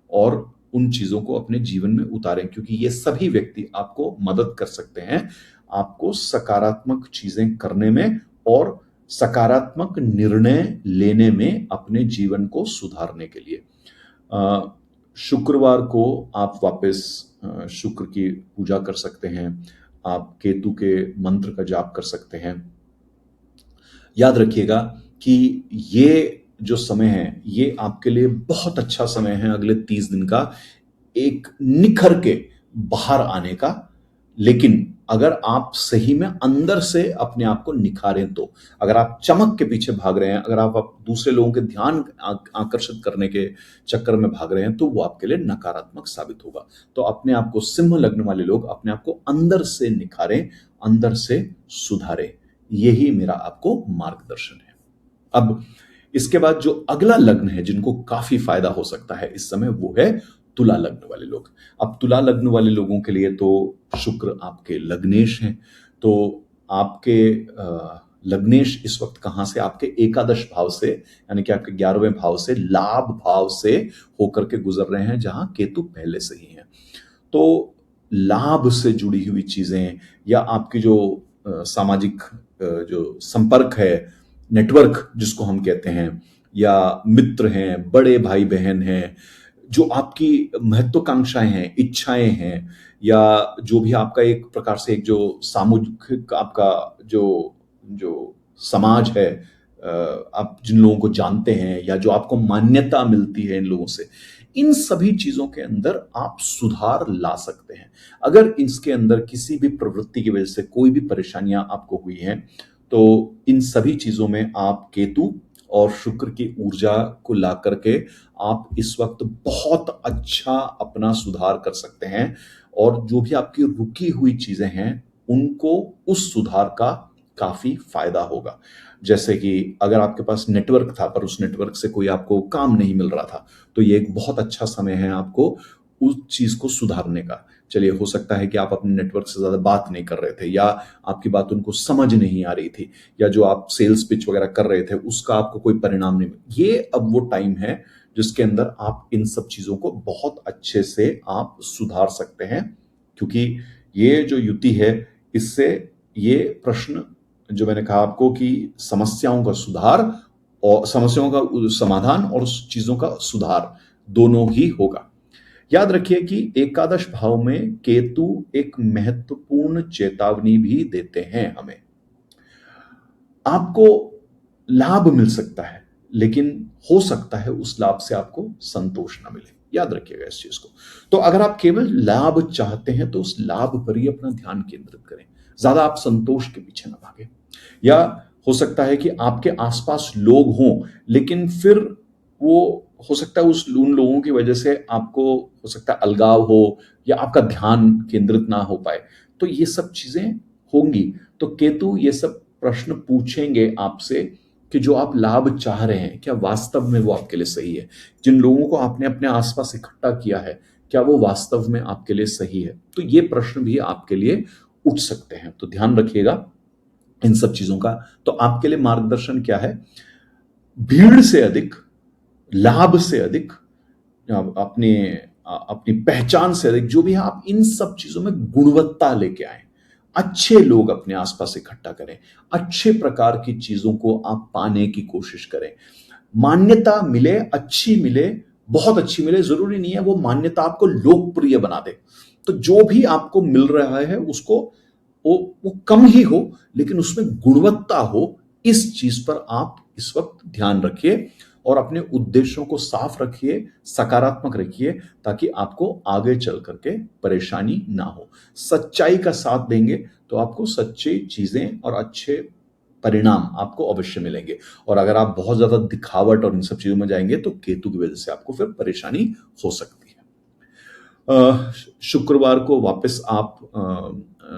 और उन चीजों को अपने जीवन में उतारें, क्योंकि ये सभी व्यक्ति आपको मदद कर सकते हैं आपको सकारात्मक चीजें करने में और सकारात्मक निर्णय लेने में अपने जीवन को सुधारने के लिए। शुक्रवार को आप वापस शुक्र की पूजा कर सकते हैं, आप केतु के मंत्र का जाप कर सकते हैं याद रखिएगा कि ये जो समय है, ये आपके लिए बहुत अच्छा समय है अगले 30 दिन का, एक निखर के बाहर आने का। लेकिन अगर आप सही में अंदर से अपने आप को निखारें तो, अगर आप चमक के पीछे भाग रहे हैं, अगर आप दूसरे लोगों के ध्यान आकर्षित करने के चक्कर में भाग रहे हैं, तो वो आपके लिए नकारात्मक साबित होगा। तो अपने आप को, सिंह लग्न वाले लोग अपने आप को अंदर से निखारें, अंदर से सुधारें। यही मेरा आपको मार्गदर्शन है। अब इसके बाद जो अगला लग्न है जिनको काफी फायदा हो सकता है इस समय, वो है तुला लग्न वाले लोग। अब तुला लग्न वाले लोगों के लिए तो शुक्र आपके लग्नेश हैं। तो आपके लग्नेश इस वक्त कहां से, आपके एकादश भाव से, यानी कि आपके 11वें भाव से, लाभ भाव से होकर के गुजर रहे हैं, जहां केतु पहले से ही है। तो लाभ से जुड़ी हुई चीजें, या आपकी जो सामाजिक जो संपर्क है, नेटवर्क जिसको हम कहते हैं, या मित्र हैं, बड़े भाई बहन हैं, जो आपकी महत्वाकांक्षाएं हैं, इच्छाएं हैं, या जो भी आपका एक प्रकार से एक जो सामूहिक आपका जो जो समाज है, आप जिन लोगों को जानते हैं या जो आपको मान्यता मिलती है इन लोगों से, इन सभी चीजों के अंदर आप सुधार ला सकते हैं। अगर इसके अंदर किसी भी प्रवृत्ति की वजह से कोई भी परेशानियां आपको हुई हैं, तो इन सभी चीजों में आप केतु और शुक्र की ऊर्जा को ला करके आप इस वक्त बहुत अच्छा अपना सुधार कर सकते हैं। और जो भी आपकी रुकी हुई चीजें हैं, उनको उस सुधार का काफी फायदा होगा। जैसे कि अगर आपके पास नेटवर्क था पर उस नेटवर्क से कोई आपको काम नहीं मिल रहा था, तो ये एक बहुत अच्छा समय है आपको उस चीज को सुधारने का। चलिए, हो सकता है कि आप अपने नेटवर्क से ज्यादा बात नहीं कर रहे थे, या आपकी बात उनको समझ नहीं आ रही थी, या जो आप सेल्स पिच वगैरह कर रहे थे उसका आपको कोई परिणाम नहीं मिला। ये अब वो टाइम है जिसके अंदर आप इन सब चीजों को बहुत अच्छे से आप सुधार सकते हैं। क्योंकि ये जो युति है, इससे ये प्रश्न जो मैंने कहा आपको कि समस्याओं का सुधार और समस्याओं का समाधान और चीजों का सुधार दोनों ही होगा। याद रखिए कि एकादश भाव में केतु एक महत्वपूर्ण चेतावनी भी देते हैं हमें। आपको लाभ मिल सकता है, लेकिन हो सकता है उस लाभ से आपको संतोष ना मिले। याद रखिएगा इस चीज को। तो अगर आप केवल लाभ चाहते हैं, तो उस लाभ पर ही अपना ध्यान केंद्रित करें, ज्यादा आप संतोष के पीछे ना भागें। या हो सकता है कि आपके आसपास लोग हों, लेकिन फिर वो हो सकता है उन लोगों की वजह से आपको हो सकता है अलगाव हो, या आपका ध्यान केंद्रित ना हो पाए। तो ये सब चीजें होंगी। तो केतु ये सब प्रश्न पूछेंगे आपसे कि जो आप लाभ चाह रहे हैं, क्या वास्तव में वो आपके लिए सही है? जिन लोगों को आपने अपने आसपास इकट्ठा किया है, क्या वो वास्तव में आपके लिए सही है? तो ये प्रश्न भी आपके लिए उठ सकते हैं। तो ध्यान रखिएगा इन सब चीजों का। तो आपके लिए मार्गदर्शन क्या है? भीड़ से अधिक, लाभ से अधिक, अपने अपनी पहचान से अधिक, जो भी है, आप इन सब चीजों में गुणवत्ता लेके आए। अच्छे लोग अपने आसपास इकट्ठा करें, अच्छे प्रकार की चीजों को आप पाने की कोशिश करें। मान्यता मिले, अच्छी मिले, बहुत अच्छी मिले, जरूरी नहीं है वो मान्यता आपको लोकप्रिय बना दे। तो जो भी आपको मिल रहा है उसको वो कम ही हो, लेकिन उसमें गुणवत्ता हो, इस चीज पर आप इस वक्त ध्यान रखिए और अपने उद्देश्यों को साफ रखिए, सकारात्मक रखिए, ताकि आपको आगे चल करके परेशानी ना हो। सच्चाई का साथ देंगे तो आपको सच्ची चीजें और अच्छे परिणाम आपको अवश्य मिलेंगे। और अगर आप बहुत ज्यादा दिखावट और इन सब चीजों में जाएंगे, तो केतु की वजह से आपको फिर परेशानी हो सकती है। शुक्रवार को वापस आप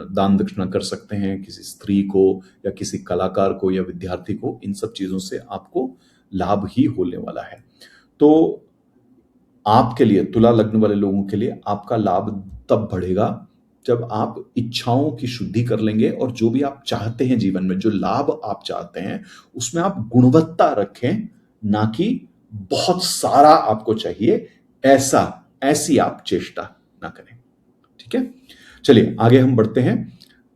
दान दक्षिणा कर सकते हैं किसी स्त्री को, या किसी कलाकार को, या विद्यार्थी को। इन सब चीजों से आपको लाभ ही होने वाला है। तो आपके लिए, तुला लग्न वाले लोगों के लिए, आपका लाभ तब बढ़ेगा जब आप इच्छाओं की शुद्धि कर लेंगे, और जो भी आप चाहते हैं जीवन में, जो लाभ आप चाहते हैं, उसमें आप गुणवत्ता रखें, ना कि बहुत सारा आपको चाहिए ऐसी आप चेष्टा ना करें। ठीक है, चलिए आगे हम बढ़ते हैं।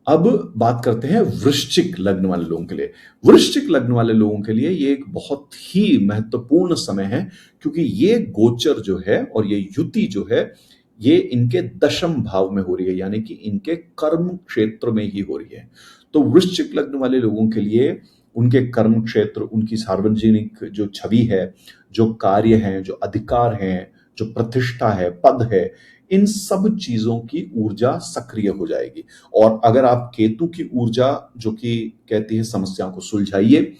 अब बात करते हैं वृश्चिक लग्न वाले लोगों के लिए। वृश्चिक लग्न वाले लोगों के लिए ये एक बहुत ही महत्वपूर्ण समय है, क्योंकि ये गोचर जो है और ये युति जो है, ये इनके दशम भाव में हो रही है, यानी कि इनके कर्म क्षेत्र में ही हो रही है। तो वृश्चिक लग्न वाले लोगों के लिए उनके कर्म क्षेत्र, उनकी सार्वजनिक जो छवि है, जो कार्य हैं, जो अधिकार हैं, जो प्रतिष्ठा है, पद है, इन सब चीजों की ऊर्जा सक्रिय हो जाएगी। और अगर आप केतु की ऊर्जा जो कि कहती है समस्याओं को सुलझाइए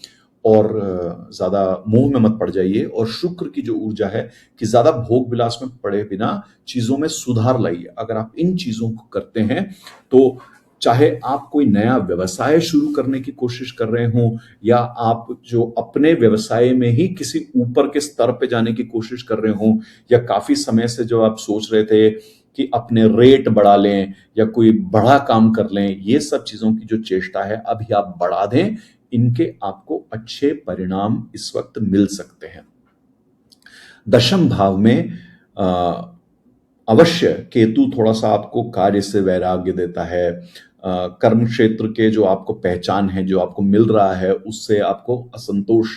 और ज्यादा मोह में मत पड़ जाइए, और शुक्र की जो ऊर्जा है कि ज्यादा भोग विलास में पड़े बिना चीजों में सुधार लाइए, अगर आप इन चीजों को करते हैं तो चाहे आप कोई नया व्यवसाय शुरू करने की कोशिश कर रहे हो या आप जो अपने व्यवसाय में ही किसी ऊपर के स्तर पे जाने की कोशिश कर रहे हो, या काफी समय से जो आप सोच रहे थे कि अपने रेट बढ़ा लें या कोई बड़ा काम कर लें, ये सब चीजों की जो चेष्टा है अभी आप बढ़ा दें, इनके आपको अच्छे परिणाम इस वक्त मिल सकते हैं। दशम भाव में अवश्य केतु थोड़ा सा आपको कार्य से वैराग्य देता है, कर्म क्षेत्र के जो आपको पहचान है, जो आपको मिल रहा है, उससे आपको असंतोष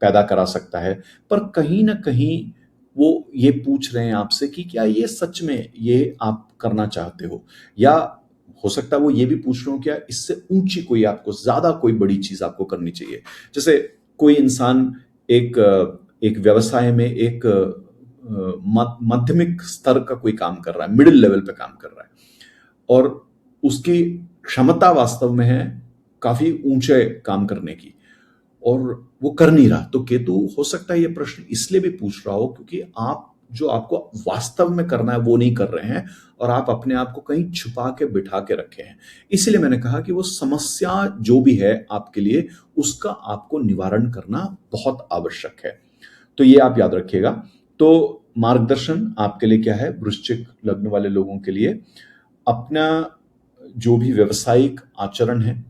पैदा करा सकता है। पर कहीं ना कहीं वो ये पूछ रहे हैं आपसे कि क्या ये सच में ये आप करना चाहते हो, या हो सकता है वो ये भी पूछ रहे हो क्या इससे ऊंची कोई आपको ज्यादा कोई बड़ी चीज आपको करनी चाहिए। जैसे कोई इंसान एक एक व्यवसाय में एक माध्यमिक स्तर का कोई काम कर रहा है, मिडिल लेवल पे काम कर रहा है, और उसकी क्षमता वास्तव में है काफी ऊंचे काम करने की, और वो कर नहीं रहा, तो केतु हो सकता है ये प्रश्न इसलिए भी पूछ रहा हो क्योंकि आप जो आपको वास्तव में करना है वो नहीं कर रहे हैं, और आप अपने आप को कहीं छुपा के बिठा के रखे हैं। इसलिए मैंने कहा कि वो समस्या जो भी है आपके लिए, उसका आपको निवारण करना बहुत आवश्यक है। तो ये आप याद रखिएगा। तो मार्गदर्शन आपके लिए क्या है, वृश्चिक लग्न वाले लोगों के लिए अपना जो भी व्यावसायिक आचरण है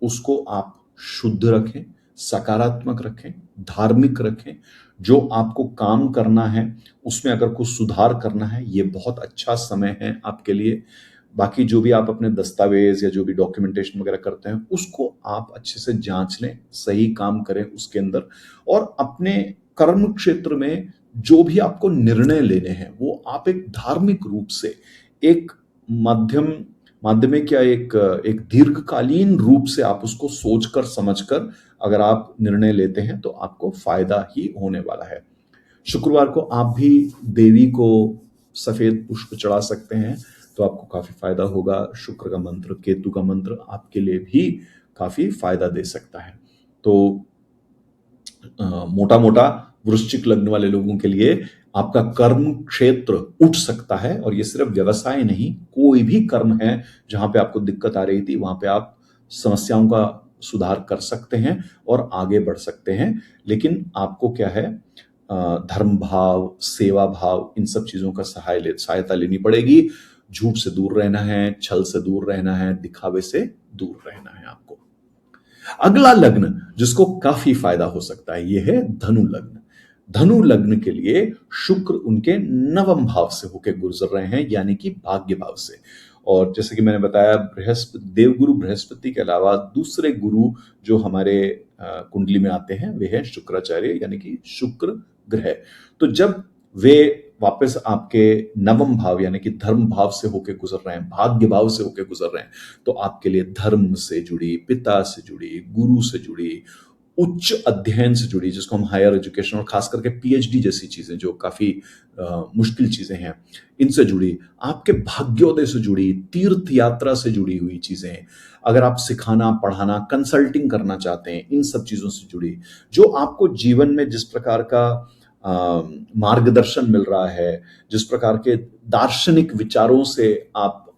उसको आप शुद्ध रखें, सकारात्मक रखें, धार्मिक रखें। जो आपको काम करना है उसमें अगर कुछ सुधार करना है, ये बहुत अच्छा समय है आपके लिए। बाकी जो भी आप अपने दस्तावेज या जो भी डॉक्यूमेंटेशन वगैरह करते हैं उसको आप अच्छे से जांच लें, सही काम करें उसके अंदर, और अपने कर्म क्षेत्र में जो भी आपको निर्णय लेने हैं वो आप एक धार्मिक रूप से, एक माध्यमिक या एक दीर्घकालीन रूप से आप उसको सोचकर समझकर अगर आप निर्णय लेते हैं तो आपको फायदा ही होने वाला है। शुक्रवार को आप भी देवी को सफेद पुष्प चढ़ा सकते हैं, तो आपको काफी फायदा होगा। शुक्र का मंत्र, केतु का मंत्र आपके लिए भी काफी फायदा दे सकता है। तो मोटा मोटा वृश्चिक लग्न वाले लोगों के लिए आपका कर्म क्षेत्र उठ सकता है, और ये सिर्फ व्यवसाय नहीं, कोई भी कर्म है जहां पे आपको दिक्कत आ रही थी वहां पे आप समस्याओं का सुधार कर सकते हैं और आगे बढ़ सकते हैं। लेकिन आपको क्या है, धर्म भाव, सेवा भाव, इन सब चीजों का सहायता लेनी पड़ेगी। झूठ से दूर रहना है, छल से दूर रहना है, दिखावे से दूर रहना है आपको। अगला लग्न जिसको काफी फायदा हो सकता है ये है धनु लग्न। धनु लग्न के लिए शुक्र उनके नवम भाव से होकर गुजर रहे हैं, यानी कि भाग्य भाव से। और जैसे कि मैंने बताया, बृहस्पति, देवगुरु बृहस्पति के अलावा दूसरे गुरु जो हमारे कुंडली में आते हैं वे हैं शुक्राचार्य, यानी कि शुक्र ग्रह। तो जब वे वापस आपके नवम भाव यानी कि धर्म भाव से होकर गुजर रहे हैं, भाग्य भाव से होकर गुजर रहे हैं, तो आपके लिए धर्म से जुड़ी, पिता से जुड़ी, गुरु से जुड़ी, उच्च अध्ययन से जुड़ी, जिसको हम हायर एजुकेशन और खास करके पीएचडी जैसी चीजें जो काफी मुश्किल चीजें हैं, इनसे जुड़ी, आपके भाग्योदय से जुड़ी, तीर्थ यात्रा से जुड़ी हुई चीजें, अगर आप सिखाना, पढ़ाना, कंसल्टिंग करना चाहते हैं, इन सब चीजों से जुड़ी, जो आपको जीवन में जिस प्रकार का मार्गदर्शन मिल रहा है, जिस प्रकार के दार्शनिक विचारों से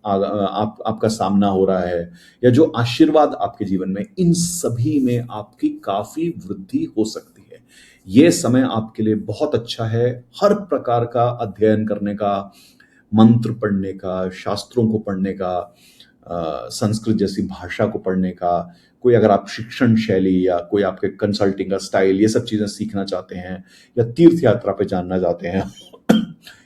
आपका सामना हो रहा है, या जो आशीर्वाद आपके जीवन में, इन सभी में आपकी काफी वृद्धि हो सकती है। यह समय आपके लिए बहुत अच्छा है, हर प्रकार का अध्ययन करने का, मंत्र पढ़ने का, शास्त्रों को पढ़ने का, संस्कृत जैसी भाषा को पढ़ने का, कोई अगर आप शिक्षण शैली या कोई आपके कंसल्टिंग का स्टाइल, ये सब चीजें सीखना चाहते हैं, या तीर्थ यात्रा पे जानना चाहते हैं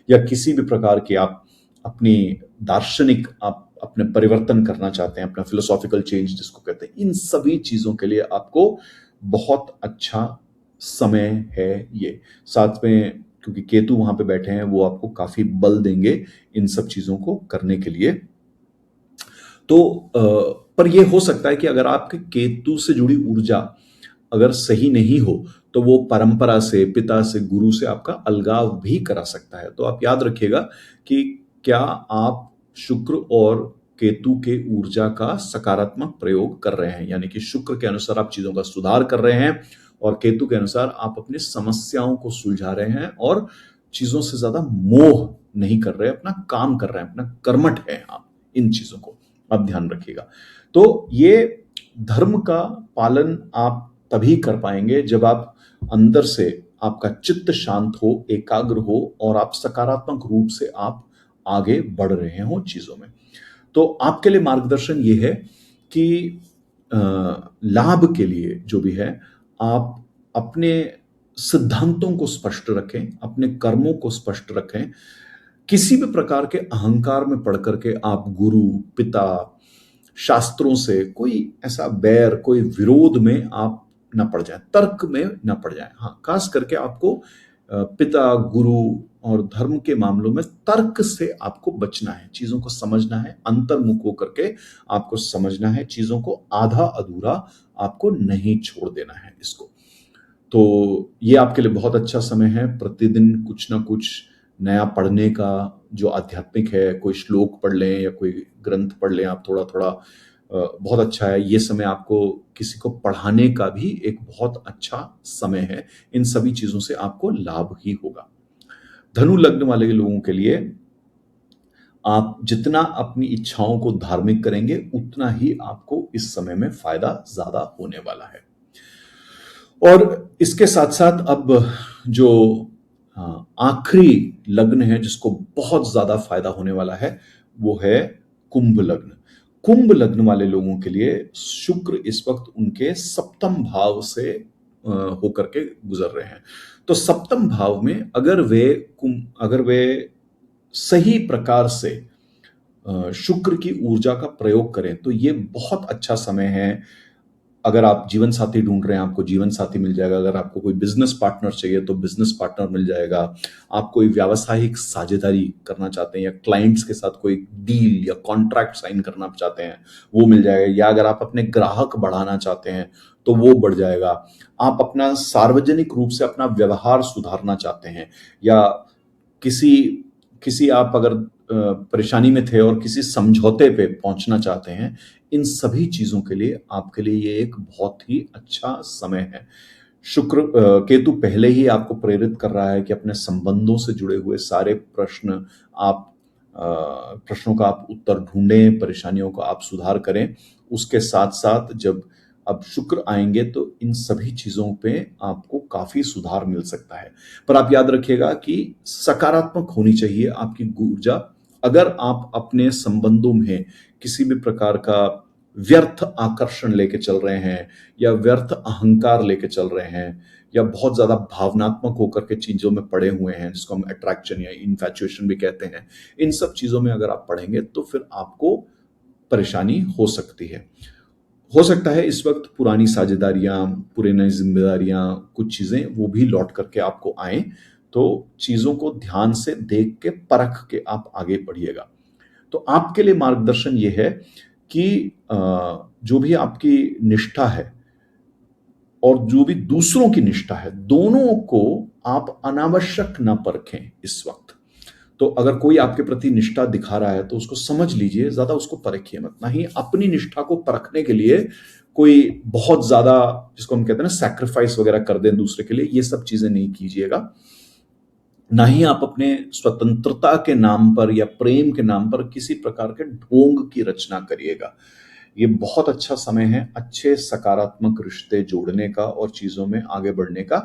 या किसी भी प्रकार की आप अपनी दार्शनिक आप अपने परिवर्तन करना चाहते हैं, अपना फिलोसॉफिकल चेंज जिसको कहते हैं, इन सभी चीजों के लिए आपको बहुत अच्छा समय है ये। साथ में क्योंकि केतु वहां पे बैठे हैं, वो आपको काफी बल देंगे इन सब चीजों को करने के लिए। तो पर यह हो सकता है कि अगर आपके केतु से जुड़ी ऊर्जा अगर सही नहीं हो तो वो परंपरा से, पिता से, गुरु से आपका अलगाव भी करा सकता है। तो आप याद रखिएगा कि क्या आप शुक्र और केतु के ऊर्जा का सकारात्मक प्रयोग कर रहे हैं, यानी कि शुक्र के अनुसार आप चीजों का सुधार कर रहे हैं और केतु के अनुसार आप अपनी समस्याओं को सुलझा रहे हैं और चीजों से ज्यादा मोह नहीं कर रहे, अपना काम कर रहे हैं, अपना कर्मठ है आप। इन चीजों को आप ध्यान रखिएगा। तो ये धर्म का पालन आप तभी कर पाएंगे जब आप अंदर से आपका चित्त शांत हो, एकाग्र हो और आप सकारात्मक रूप से आप आगे बढ़ रहे हो चीजों में। तो आपके लिए मार्गदर्शन ये है कि लाभ के लिए जो भी है, आप अपने सिद्धांतों को स्पष्ट रखें, अपने कर्मों को स्पष्ट रखें। किसी भी प्रकार के अहंकार में पड़ करके आप गुरु, पिता, शास्त्रों से कोई ऐसा बैर, कोई विरोध में आप ना पड़ जाए, तर्क में ना पड़ जाए। हाँ, खास करके आपको पिता, गुरु और धर्म के मामलों में तर्क से आपको बचना है, चीजों को समझना है, अंतर्मुख होकर के आपको समझना है, चीजों को आधा अधूरा आपको नहीं छोड़ देना है इसको। तो ये आपके लिए बहुत अच्छा समय है, प्रतिदिन कुछ ना कुछ नया पढ़ने का, जो आध्यात्मिक है, कोई श्लोक पढ़ लें या कोई ग्रंथ पढ़ लें आप थोड़ा थोड़ा, बहुत अच्छा है। ये समय आपको किसी को पढ़ाने का भी एक बहुत अच्छा समय है। इन सभी चीजों से आपको लाभ ही होगा। धनु लग्न वाले लोगों के लिए आप जितना अपनी इच्छाओं को धार्मिक करेंगे उतना ही आपको इस समय में फायदा ज्यादा होने वाला है। और इसके साथ साथ अब जो आखिरी लग्न है जिसको बहुत ज्यादा फायदा होने वाला है वो है कुंभ लग्न। कुंभ लग्न वाले लोगों के लिए शुक्र इस वक्त उनके सप्तम भाव से होकर के गुजर रहे हैं। तो सप्तम भाव में अगर वे सही प्रकार से शुक्र की ऊर्जा का प्रयोग करें तो ये बहुत अच्छा समय है। अगर आप जीवन साथी ढूंढ रहे हैं, आपको जीवन साथी मिल जाएगा। अगर आपको कोई बिजनेस पार्टनर चाहिए तो बिजनेस पार्टनर मिल जाएगा। आप कोई व्यावसायिक साझेदारी करना चाहते हैं या क्लाइंट्स के साथ कोई डील या कॉन्ट्रैक्ट साइन करना चाहते हैं, वो मिल जाएगा। या अगर आप अपने ग्राहक बढ़ाना चाहते हैं तो वो बढ़ जाएगा। आप अपना सार्वजनिक रूप से अपना व्यवहार सुधारना चाहते हैं या किसी किसी आप अगर परेशानी में थे और किसी समझौते पे पहुंचना चाहते हैं, इन सभी चीजों के लिए आपके लिए ये एक बहुत ही अच्छा समय है। शुक्र केतु पहले ही आपको प्रेरित कर रहा है कि अपने संबंधों से जुड़े हुए सारे प्रश्नों का आप उत्तर ढूंढें, परेशानियों को आप सुधार करें। उसके साथ साथ जब अब शुक्र आएंगे तो इन सभी चीजों पे आपको काफी सुधार मिल सकता है। पर आप याद रखिएगा कि सकारात्मक होनी चाहिए आपकी ऊर्जा। अगर आप अपने संबंधों में किसी भी प्रकार का व्यर्थ आकर्षण लेके चल रहे हैं या व्यर्थ अहंकार लेके चल रहे हैं या बहुत ज्यादा भावनात्मक होकर के चीजों में पड़े हुए हैं, जिसको हम अट्रैक्शन या इन्फैचुएशन भी कहते हैं, इन सब चीजों में अगर आप पढ़ेंगे तो फिर आपको परेशानी हो सकती है। हो सकता है इस वक्त पुरानी साझेदारियां, पुरानी जिम्मेदारियां, कुछ चीजें वो भी लौट करके आपको आए। तो चीजों को ध्यान से देख के परख के आप आगे बढ़िएगा। तो आपके लिए मार्गदर्शन ये है कि जो भी आपकी निष्ठा है और जो भी दूसरों की निष्ठा है, दोनों को आप अनावश्यक ना परखें इस वक्त। तो अगर कोई आपके प्रति निष्ठा दिखा रहा है तो उसको समझ लीजिए, ज्यादा उसको परखिए मत। ना ही अपनी निष्ठा को परखने के लिए कोई बहुत ज्यादा, जिसको हम कहते हैं ना, सैक्रिफाइस वगैरह कर दें दूसरे के लिए, ये सब चीजें नहीं कीजिएगा। ना ही आप अपने स्वतंत्रता के नाम पर या प्रेम के नाम पर किसी प्रकार के ढोंग की रचना करिएगा। ये बहुत अच्छा समय है अच्छे सकारात्मक रिश्ते जोड़ने का और चीजों में आगे बढ़ने का।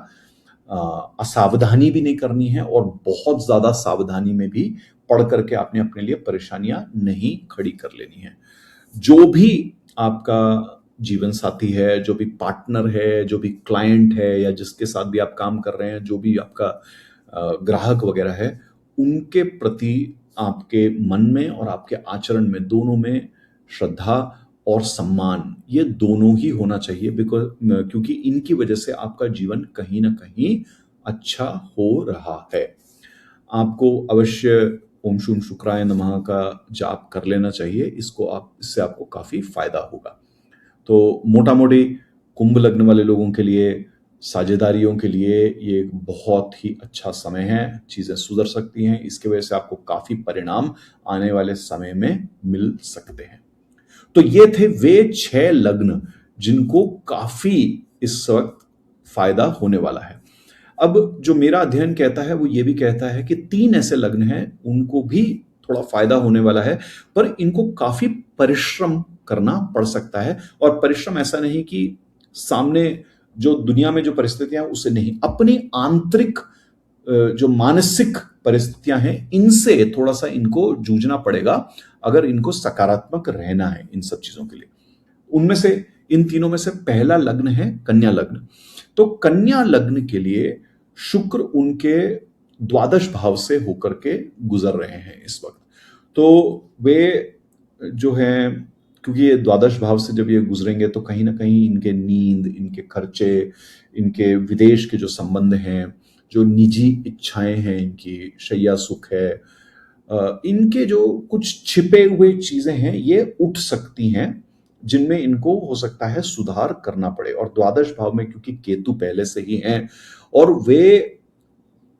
असावधानी भी नहीं करनी है और बहुत ज्यादा सावधानी में भी पढ़ करके आपने अपने लिए परेशानियां नहीं खड़ी कर लेनी है। जो भी आपका जीवन साथी है, जो भी पार्टनर है, जो भी क्लाइंट है या जिसके साथ भी आप काम कर रहे हैं, जो भी आपका ग्राहक वगैरह है, उनके प्रति आपके मन में और आपके आचरण में, दोनों में श्रद्धा और सम्मान, ये दोनों ही होना चाहिए। क्योंकि इनकी वजह से आपका जीवन कहीं ना कहीं अच्छा हो रहा है। आपको अवश्य ओम शूम शुक्राय नमः का जाप कर लेना चाहिए। इससे आपको काफी फायदा होगा। तो मोटा मोटी कुंभ लग्न वाले लोगों के लिए, साझेदारियों के लिए ये एक बहुत ही अच्छा समय है, चीज़ें सुधर सकती हैं, इसकी वजह से आपको काफ़ी परिणाम आने वाले समय में मिल सकते हैं। तो ये थे वे 6 लग्न जिनको काफ़ी इस वक़्त फ़ायदा होने वाला है। अब जो मेरा अध्ययन कहता है वो ये भी कहता है कि 3 ऐसे लग्न हैं, उनको भी थोड़ा फ़ायदा होने वाला है, पर इनको काफ़ी परिश्रम करना पड़ सकता है और परिश्रम ऐसा नहीं कि सामने जो दुनिया में जो परिस्थितियाँ हैं उससे नहीं, अपनी आंतरिक जो मानसिक परिस्थितियाँ हैं, इनसे थोड़ा-सा इनको जूझना पड़ेगा, अगर इनको सकारात्मक रहना है इन सब चीज़ों के लिए। उनमें से इन तीनों में से पहला लग्न है कन्या लग्न। तो कन्या लग्न के लिए शुक्र उनके द्वादश भाव से होकर के गुजर रहे हैं इस वक्त। तो वे जो हैं, क्योंकि ये द्वादश भाव से जब ये गुजरेंगे तो कहीं ना कहीं इनके नींद, इनके खर्चे, इनके विदेश के जो संबंध हैं, जो निजी इच्छाएं हैं, इनकी शैया सुख है, इनके जो कुछ छिपे हुए चीजें हैं ये उठ सकती हैं, जिनमें इनको हो सकता है सुधार करना पड़े। और द्वादश भाव में क्योंकि केतु पहले से ही हैं और वे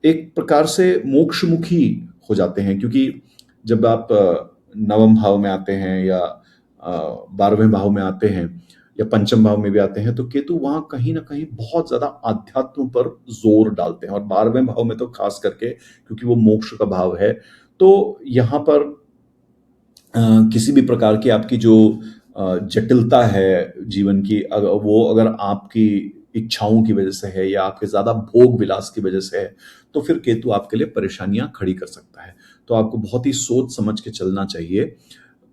एक प्रकार से मोक्षमुखी हो जाते हैं, क्योंकि जब आप नवम भाव में आते हैं या 12वें भाव में आते हैं या पंचम भाव में भी आते हैं, तो केतु वहां कहीं ना कहीं बहुत ज्यादा आध्यात्म पर जोर डालते हैं। और 12वें भाव में तो खास करके क्योंकि वो मोक्ष का भाव है, तो यहाँ पर किसी भी प्रकार की आपकी जो जटिलता है जीवन की, वो अगर आपकी इच्छाओं की वजह से है या आपके ज्यादा भोग विलास की वजह से है, तो फिर केतु आपके लिए परेशानियां खड़ी कर सकता है। तो आपको बहुत ही सोच समझ के चलना चाहिए।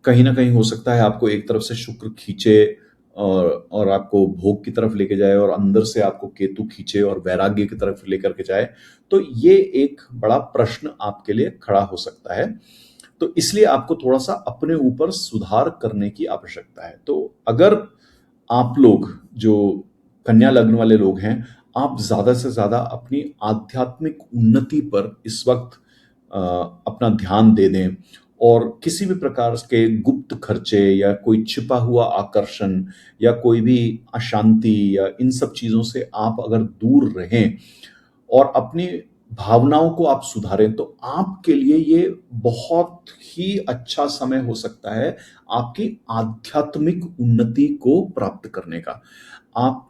कहीं ना कहीं हो सकता है आपको एक तरफ से शुक्र खींचे और आपको भोग की तरफ लेके जाए, और अंदर से आपको केतु खींचे और वैराग्य की तरफ लेकर के जाए, तो ये एक बड़ा प्रश्न आपके लिए खड़ा हो सकता है। तो इसलिए आपको थोड़ा सा अपने ऊपर सुधार करने की आवश्यकता है। तो अगर आप लोग जो कन्या लग्न वाले लोग हैं, आप ज्यादा से ज्यादा अपनी आध्यात्मिक उन्नति पर इस वक्त अपना ध्यान दे दें, और किसी भी प्रकार के गुप्त खर्चे या कोई छिपा हुआ आकर्षण या कोई भी अशांति या इन सब चीजों से आप अगर दूर रहें और अपनी भावनाओं को आप सुधारें, तो आपके लिए ये बहुत ही अच्छा समय हो सकता है आपकी आध्यात्मिक उन्नति को प्राप्त करने का। आप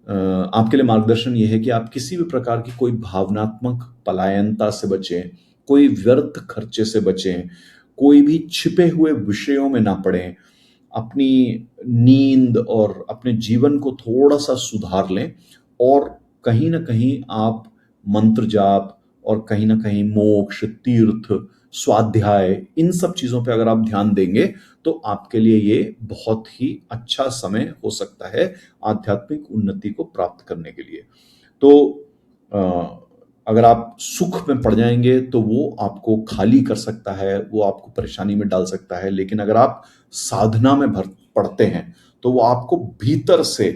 आपके लिए मार्गदर्शन ये है कि आप किसी भी प्रकार की कोई भावनात्मक पलायनता से बचें, कोई व्यर्थ खर्चे से बचें, कोई भी छिपे हुए विषयों में ना पड़ें, अपनी नींद और अपने जीवन को थोड़ा सा सुधार लें, और कहीं ना कहीं आप मंत्र जाप और कहीं ना कहीं मोक्ष, तीर्थ, स्वाध्याय, इन सब चीजों पे अगर आप ध्यान देंगे तो आपके लिए ये बहुत ही अच्छा समय हो सकता है आध्यात्मिक उन्नति को प्राप्त करने के लिए। तो अगर आप सुख में पड़ जाएंगे तो वो आपको खाली कर सकता है, वो आपको परेशानी में डाल सकता है, लेकिन अगर आप साधना में भर पड़ते हैं तो वो आपको भीतर से,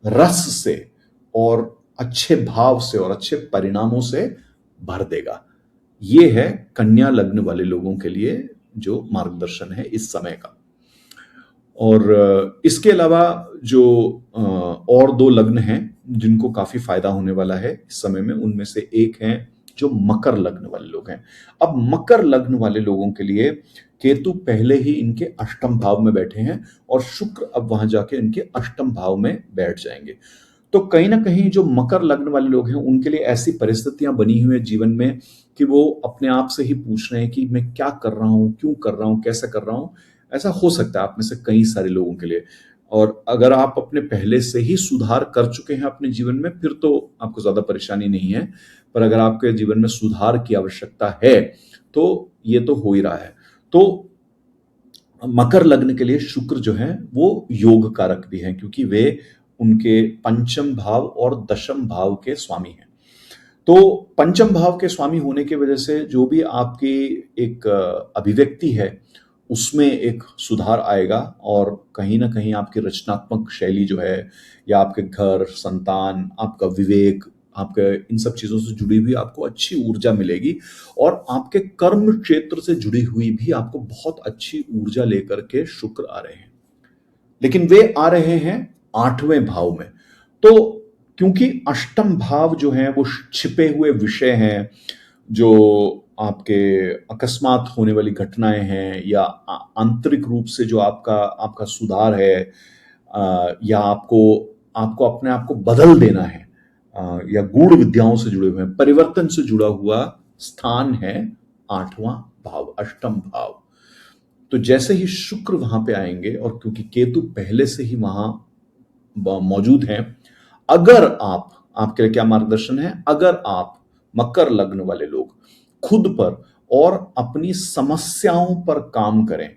रस से और अच्छे भाव से और अच्छे परिणामों से भर देगा। ये है कन्या लग्न वाले लोगों के लिए जो मार्गदर्शन है इस समय का। और इसके अलावा जो और 2 लग्न हैं जिनको काफी फायदा होने वाला है इस समय में, उनमें से एक है जो मकर लग्न वाले लोग हैं। अब मकर लग्न वाले लोगों के लिए केतु पहले ही इनके अष्टम भाव में बैठे हैं और शुक्र अब वहां जाके इनके अष्टम भाव में बैठ जाएंगे। तो कहीं ना कहीं जो मकर लग्न वाले लोग हैं उनके लिए ऐसी परिस्थितियां बनी हुई है जीवन में कि वो अपने आप से ही पूछ रहे हैं कि मैं क्या कर रहा हूं, क्यों कर रहा हूं, कैसे कर रहा हूं। ऐसा हो सकता है आप में से कई सारे लोगों के लिए। और अगर आप अपने पहले से ही सुधार कर चुके हैं अपने जीवन में, फिर तो आपको ज्यादा परेशानी नहीं है। पर अगर आपके जीवन में सुधार की आवश्यकता है तो ये तो हो ही रहा है। तो मकर लग्न के लिए शुक्र जो है वो योग कारक भी है, क्योंकि वे उनके पंचम भाव और दशम भाव के स्वामी हैं। तो पंचम भाव के स्वामी होने की वजह से जो भी आपकी एक अभिव्यक्ति है उसमें एक सुधार आएगा, और कहीं ना कहीं आपकी रचनात्मक शैली जो है, या आपके घर, संतान, आपका विवेक, आपके इन सब चीजों से जुड़ी हुई आपको अच्छी ऊर्जा मिलेगी। और आपके कर्म क्षेत्र से जुड़ी हुई भी आपको बहुत अच्छी ऊर्जा लेकर के शुक्र आ रहे हैं। लेकिन वे आ रहे हैं 8वें भाव में। तो क्योंकि अष्टम भाव जो है वो छिपे हुए विषय हैं, जो आपके अकस्मात होने वाली घटनाएं हैं, या आंतरिक रूप से जो आपका आपका सुधार है, या आपको आपको अपने आप को बदल देना है, या गूढ़ विद्याओं से जुड़े हुए हैं, परिवर्तन से जुड़ा हुआ स्थान है आठवां भाव, अष्टम भाव। तो जैसे ही शुक्र वहां पे आएंगे, और क्योंकि केतु पहले से ही वहां मौजूद हैं, अगर आप, आपके लिए क्या मार्गदर्शन है, अगर आप मकर लग्न वाले लोग खुद पर और अपनी समस्याओं पर काम करें,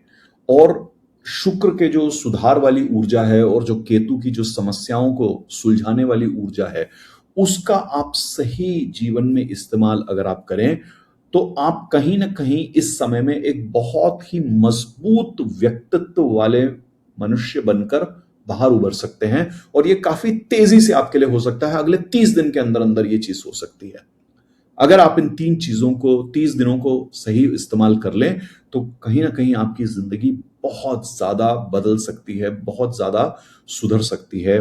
और शुक्र के जो सुधार वाली ऊर्जा है और जो केतु की जो समस्याओं को सुलझाने वाली ऊर्जा है, उसका आप सही जीवन में इस्तेमाल अगर आप करें, तो आप कहीं ना कहीं इस समय में एक बहुत ही मजबूत व्यक्तित्व वाले मनुष्य बनकर बाहर उभर सकते हैं। और ये काफी तेजी से आपके लिए हो सकता है, अगले 30 दिन के अंदर अंदर ये चीज हो सकती है। अगर आप इन 3 चीजों को, 30 दिनों को सही इस्तेमाल कर लें, तो कहीं ना कहीं आपकी जिंदगी बहुत ज्यादा बदल सकती है, बहुत ज्यादा सुधर सकती है।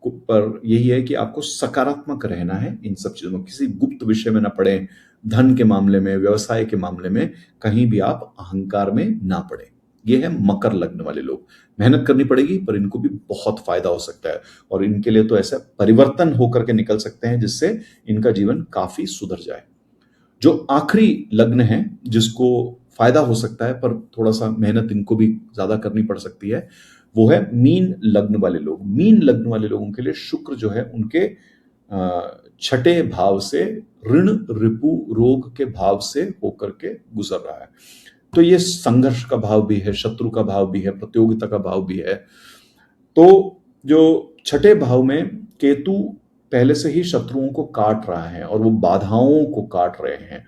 पर यही है कि आपको सकारात्मक रहना है इन सब चीजों में, किसी गुप्त विषय में ना पड़े, धन के मामले में, व्यवसाय के मामले में कहीं भी आप अहंकार में ना पड़े। ये है मकर लग्न वाले लोग। मेहनत करनी पड़ेगी, पर इनको भी बहुत फायदा हो सकता है, और इनके लिए तो ऐसा परिवर्तन होकर के निकल सकते हैं जिससे इनका जीवन काफी सुधर जाए। जो आखिरी लग्न है जिसको फायदा हो सकता है, पर थोड़ा सा मेहनत इनको भी ज्यादा करनी पड़ सकती है, वो है मीन लग्न वाले लोग। मीन लग्न वाले लोगों के लिए शुक्र जो है उनके छठे भाव से, ऋण रिपु रोग के भाव से होकर के गुजर रहा है। तो ये संघर्ष का भाव भी है, शत्रु का भाव भी है, प्रतियोगिता का भाव भी है। तो जो छठे भाव में केतु पहले से ही शत्रुओं को काट रहा है, और वो बाधाओं को काट रहे हैं।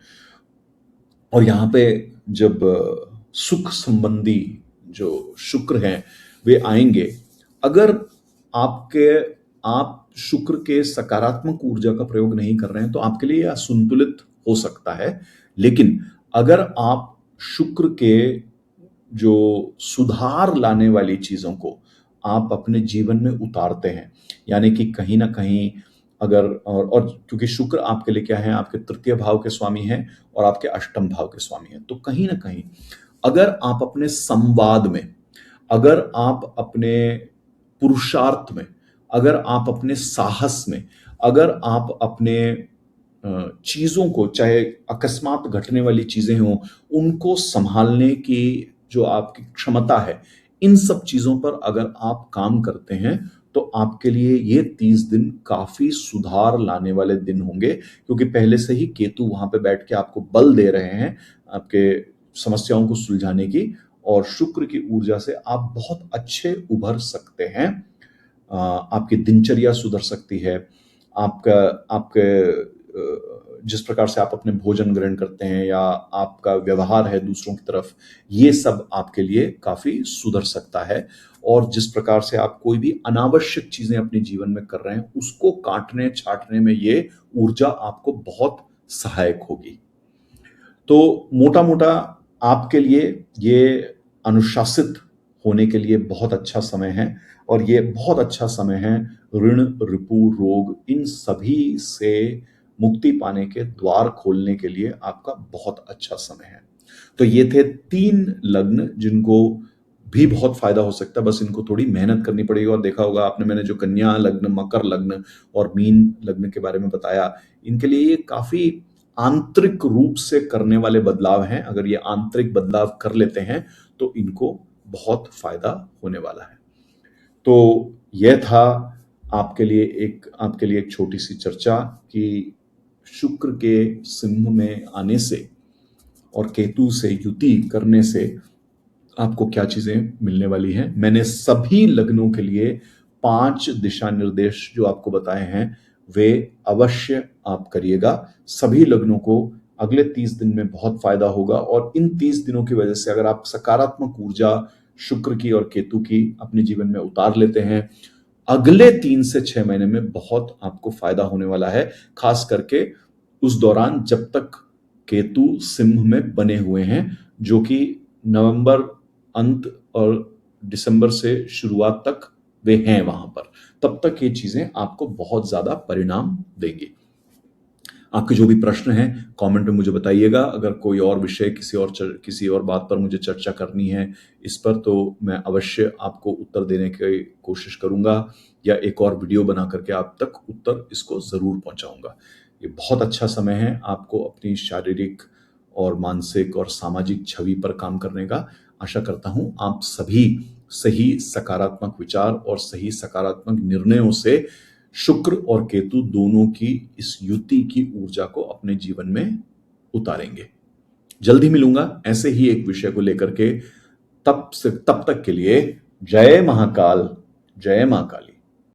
और यहां पे जब सुख संबंधी जो शुक्र हैं वे आएंगे, अगर आप शुक्र के सकारात्मक ऊर्जा का प्रयोग नहीं कर रहे हैं, तो आपके लिए यह असंतुलित हो सकता है। लेकिन अगर आप शुक्र के जो सुधार लाने वाली चीजों को आप अपने जीवन में उतारते हैं, यानी कि कहीं ना कहीं अगर, और क्योंकि शुक्र आपके लिए क्या है, आपके तृतीय भाव के स्वामी हैं और आपके अष्टम भाव के स्वामी हैं, तो कहीं ना कहीं अगर आप अपने संवाद में, अगर आप अपने पुरुषार्थ में, अगर आप अपने साहस में, अगर आप अपने चीजों को, चाहे अकस्मात घटने वाली चीजें हों, उनको संभालने की जो आपकी क्षमता है, इन सब चीजों पर अगर आप काम करते हैं, तो आपके लिए ये 30 दिन काफी सुधार लाने वाले दिन होंगे, क्योंकि पहले से ही केतु वहां पे बैठ के आपको बल दे रहे हैं आपके समस्याओं को सुलझाने की, और शुक्र की ऊर्जा से आप बहुत अच्छे उभर सकते हैं। आपकी दिनचर्या सुधर सकती है, आपका आपके जिस प्रकार से आप अपने भोजन ग्रहण करते हैं, या आपका व्यवहार है दूसरों की तरफ, ये सब आपके लिए काफी सुधर सकता है। और जिस प्रकार से आप कोई भी अनावश्यक चीजें अपने जीवन में कर रहे हैं, उसको काटने छाटने में ये ऊर्जा आपको बहुत सहायक होगी। तो मोटा मोटा आपके लिए ये अनुशासित होने के लिए बहुत अच्छा समय है, और ये बहुत अच्छा समय है ऋण रिपु रोग इन सभी से मुक्ति पाने के द्वार खोलने के लिए आपका बहुत अच्छा समय है। तो ये थे 3 लग्न जिनको भी बहुत फायदा हो सकता है, बस इनको थोड़ी मेहनत करनी पड़ेगी। और देखा होगा आपने, मैंने जो कन्या लग्न, मकर लग्न और मीन लग्न के बारे में बताया, इनके लिए ये काफी आंतरिक रूप से करने वाले बदलाव हैं। अगर ये आंतरिक बदलाव कर लेते हैं, तो इनको बहुत फायदा होने वाला है। तो यह था आपके लिए एक छोटी सी चर्चा कि शुक्र के सिंह में आने से और केतु से युति करने से आपको क्या चीजें मिलने वाली हैं। मैंने सभी लग्नों के लिए 5 दिशा निर्देश जो आपको बताए हैं, वे अवश्य आप करिएगा। सभी लग्नों को अगले 30 दिन में बहुत फायदा होगा, और इन 30 दिनों की वजह से अगर आप सकारात्मक ऊर्जा शुक्र की और केतु की अपने जीवन में उतार लेते हैं, अगले 3 से 6 महीने में बहुत आपको फायदा होने वाला है। खास करके उस दौरान जब तक केतु सिंह में बने हुए हैं, जो कि नवंबर अंत और दिसंबर से शुरुआत तक वे हैं वहां पर, तब तक ये चीजें आपको बहुत ज्यादा परिणाम देंगी। आपके जो भी प्रश्न हैं कमेंट में मुझे बताइएगा। अगर कोई और विषय किसी और बात पर मुझे चर्चा करनी है इस पर, तो मैं अवश्य आपको उत्तर देने की कोशिश करूंगा या एक और वीडियो बना करके आप तक उत्तर इसको जरूर पहुंचाऊंगा। ये बहुत अच्छा समय है आपको अपनी शारीरिक और मानसिक और सामाजिक छवि पर काम करने का। आशा करता हूं आप सभी सही सकारात्मक विचार और सही सकारात्मक निर्णयों से शुक्र और केतु दोनों की इस युति की ऊर्जा को अपने जीवन में उतारेंगे। जल्दी मिलूंगा ऐसे ही एक विषय को लेकर के। तब तक के लिए जय महाकाल, जय मां काली।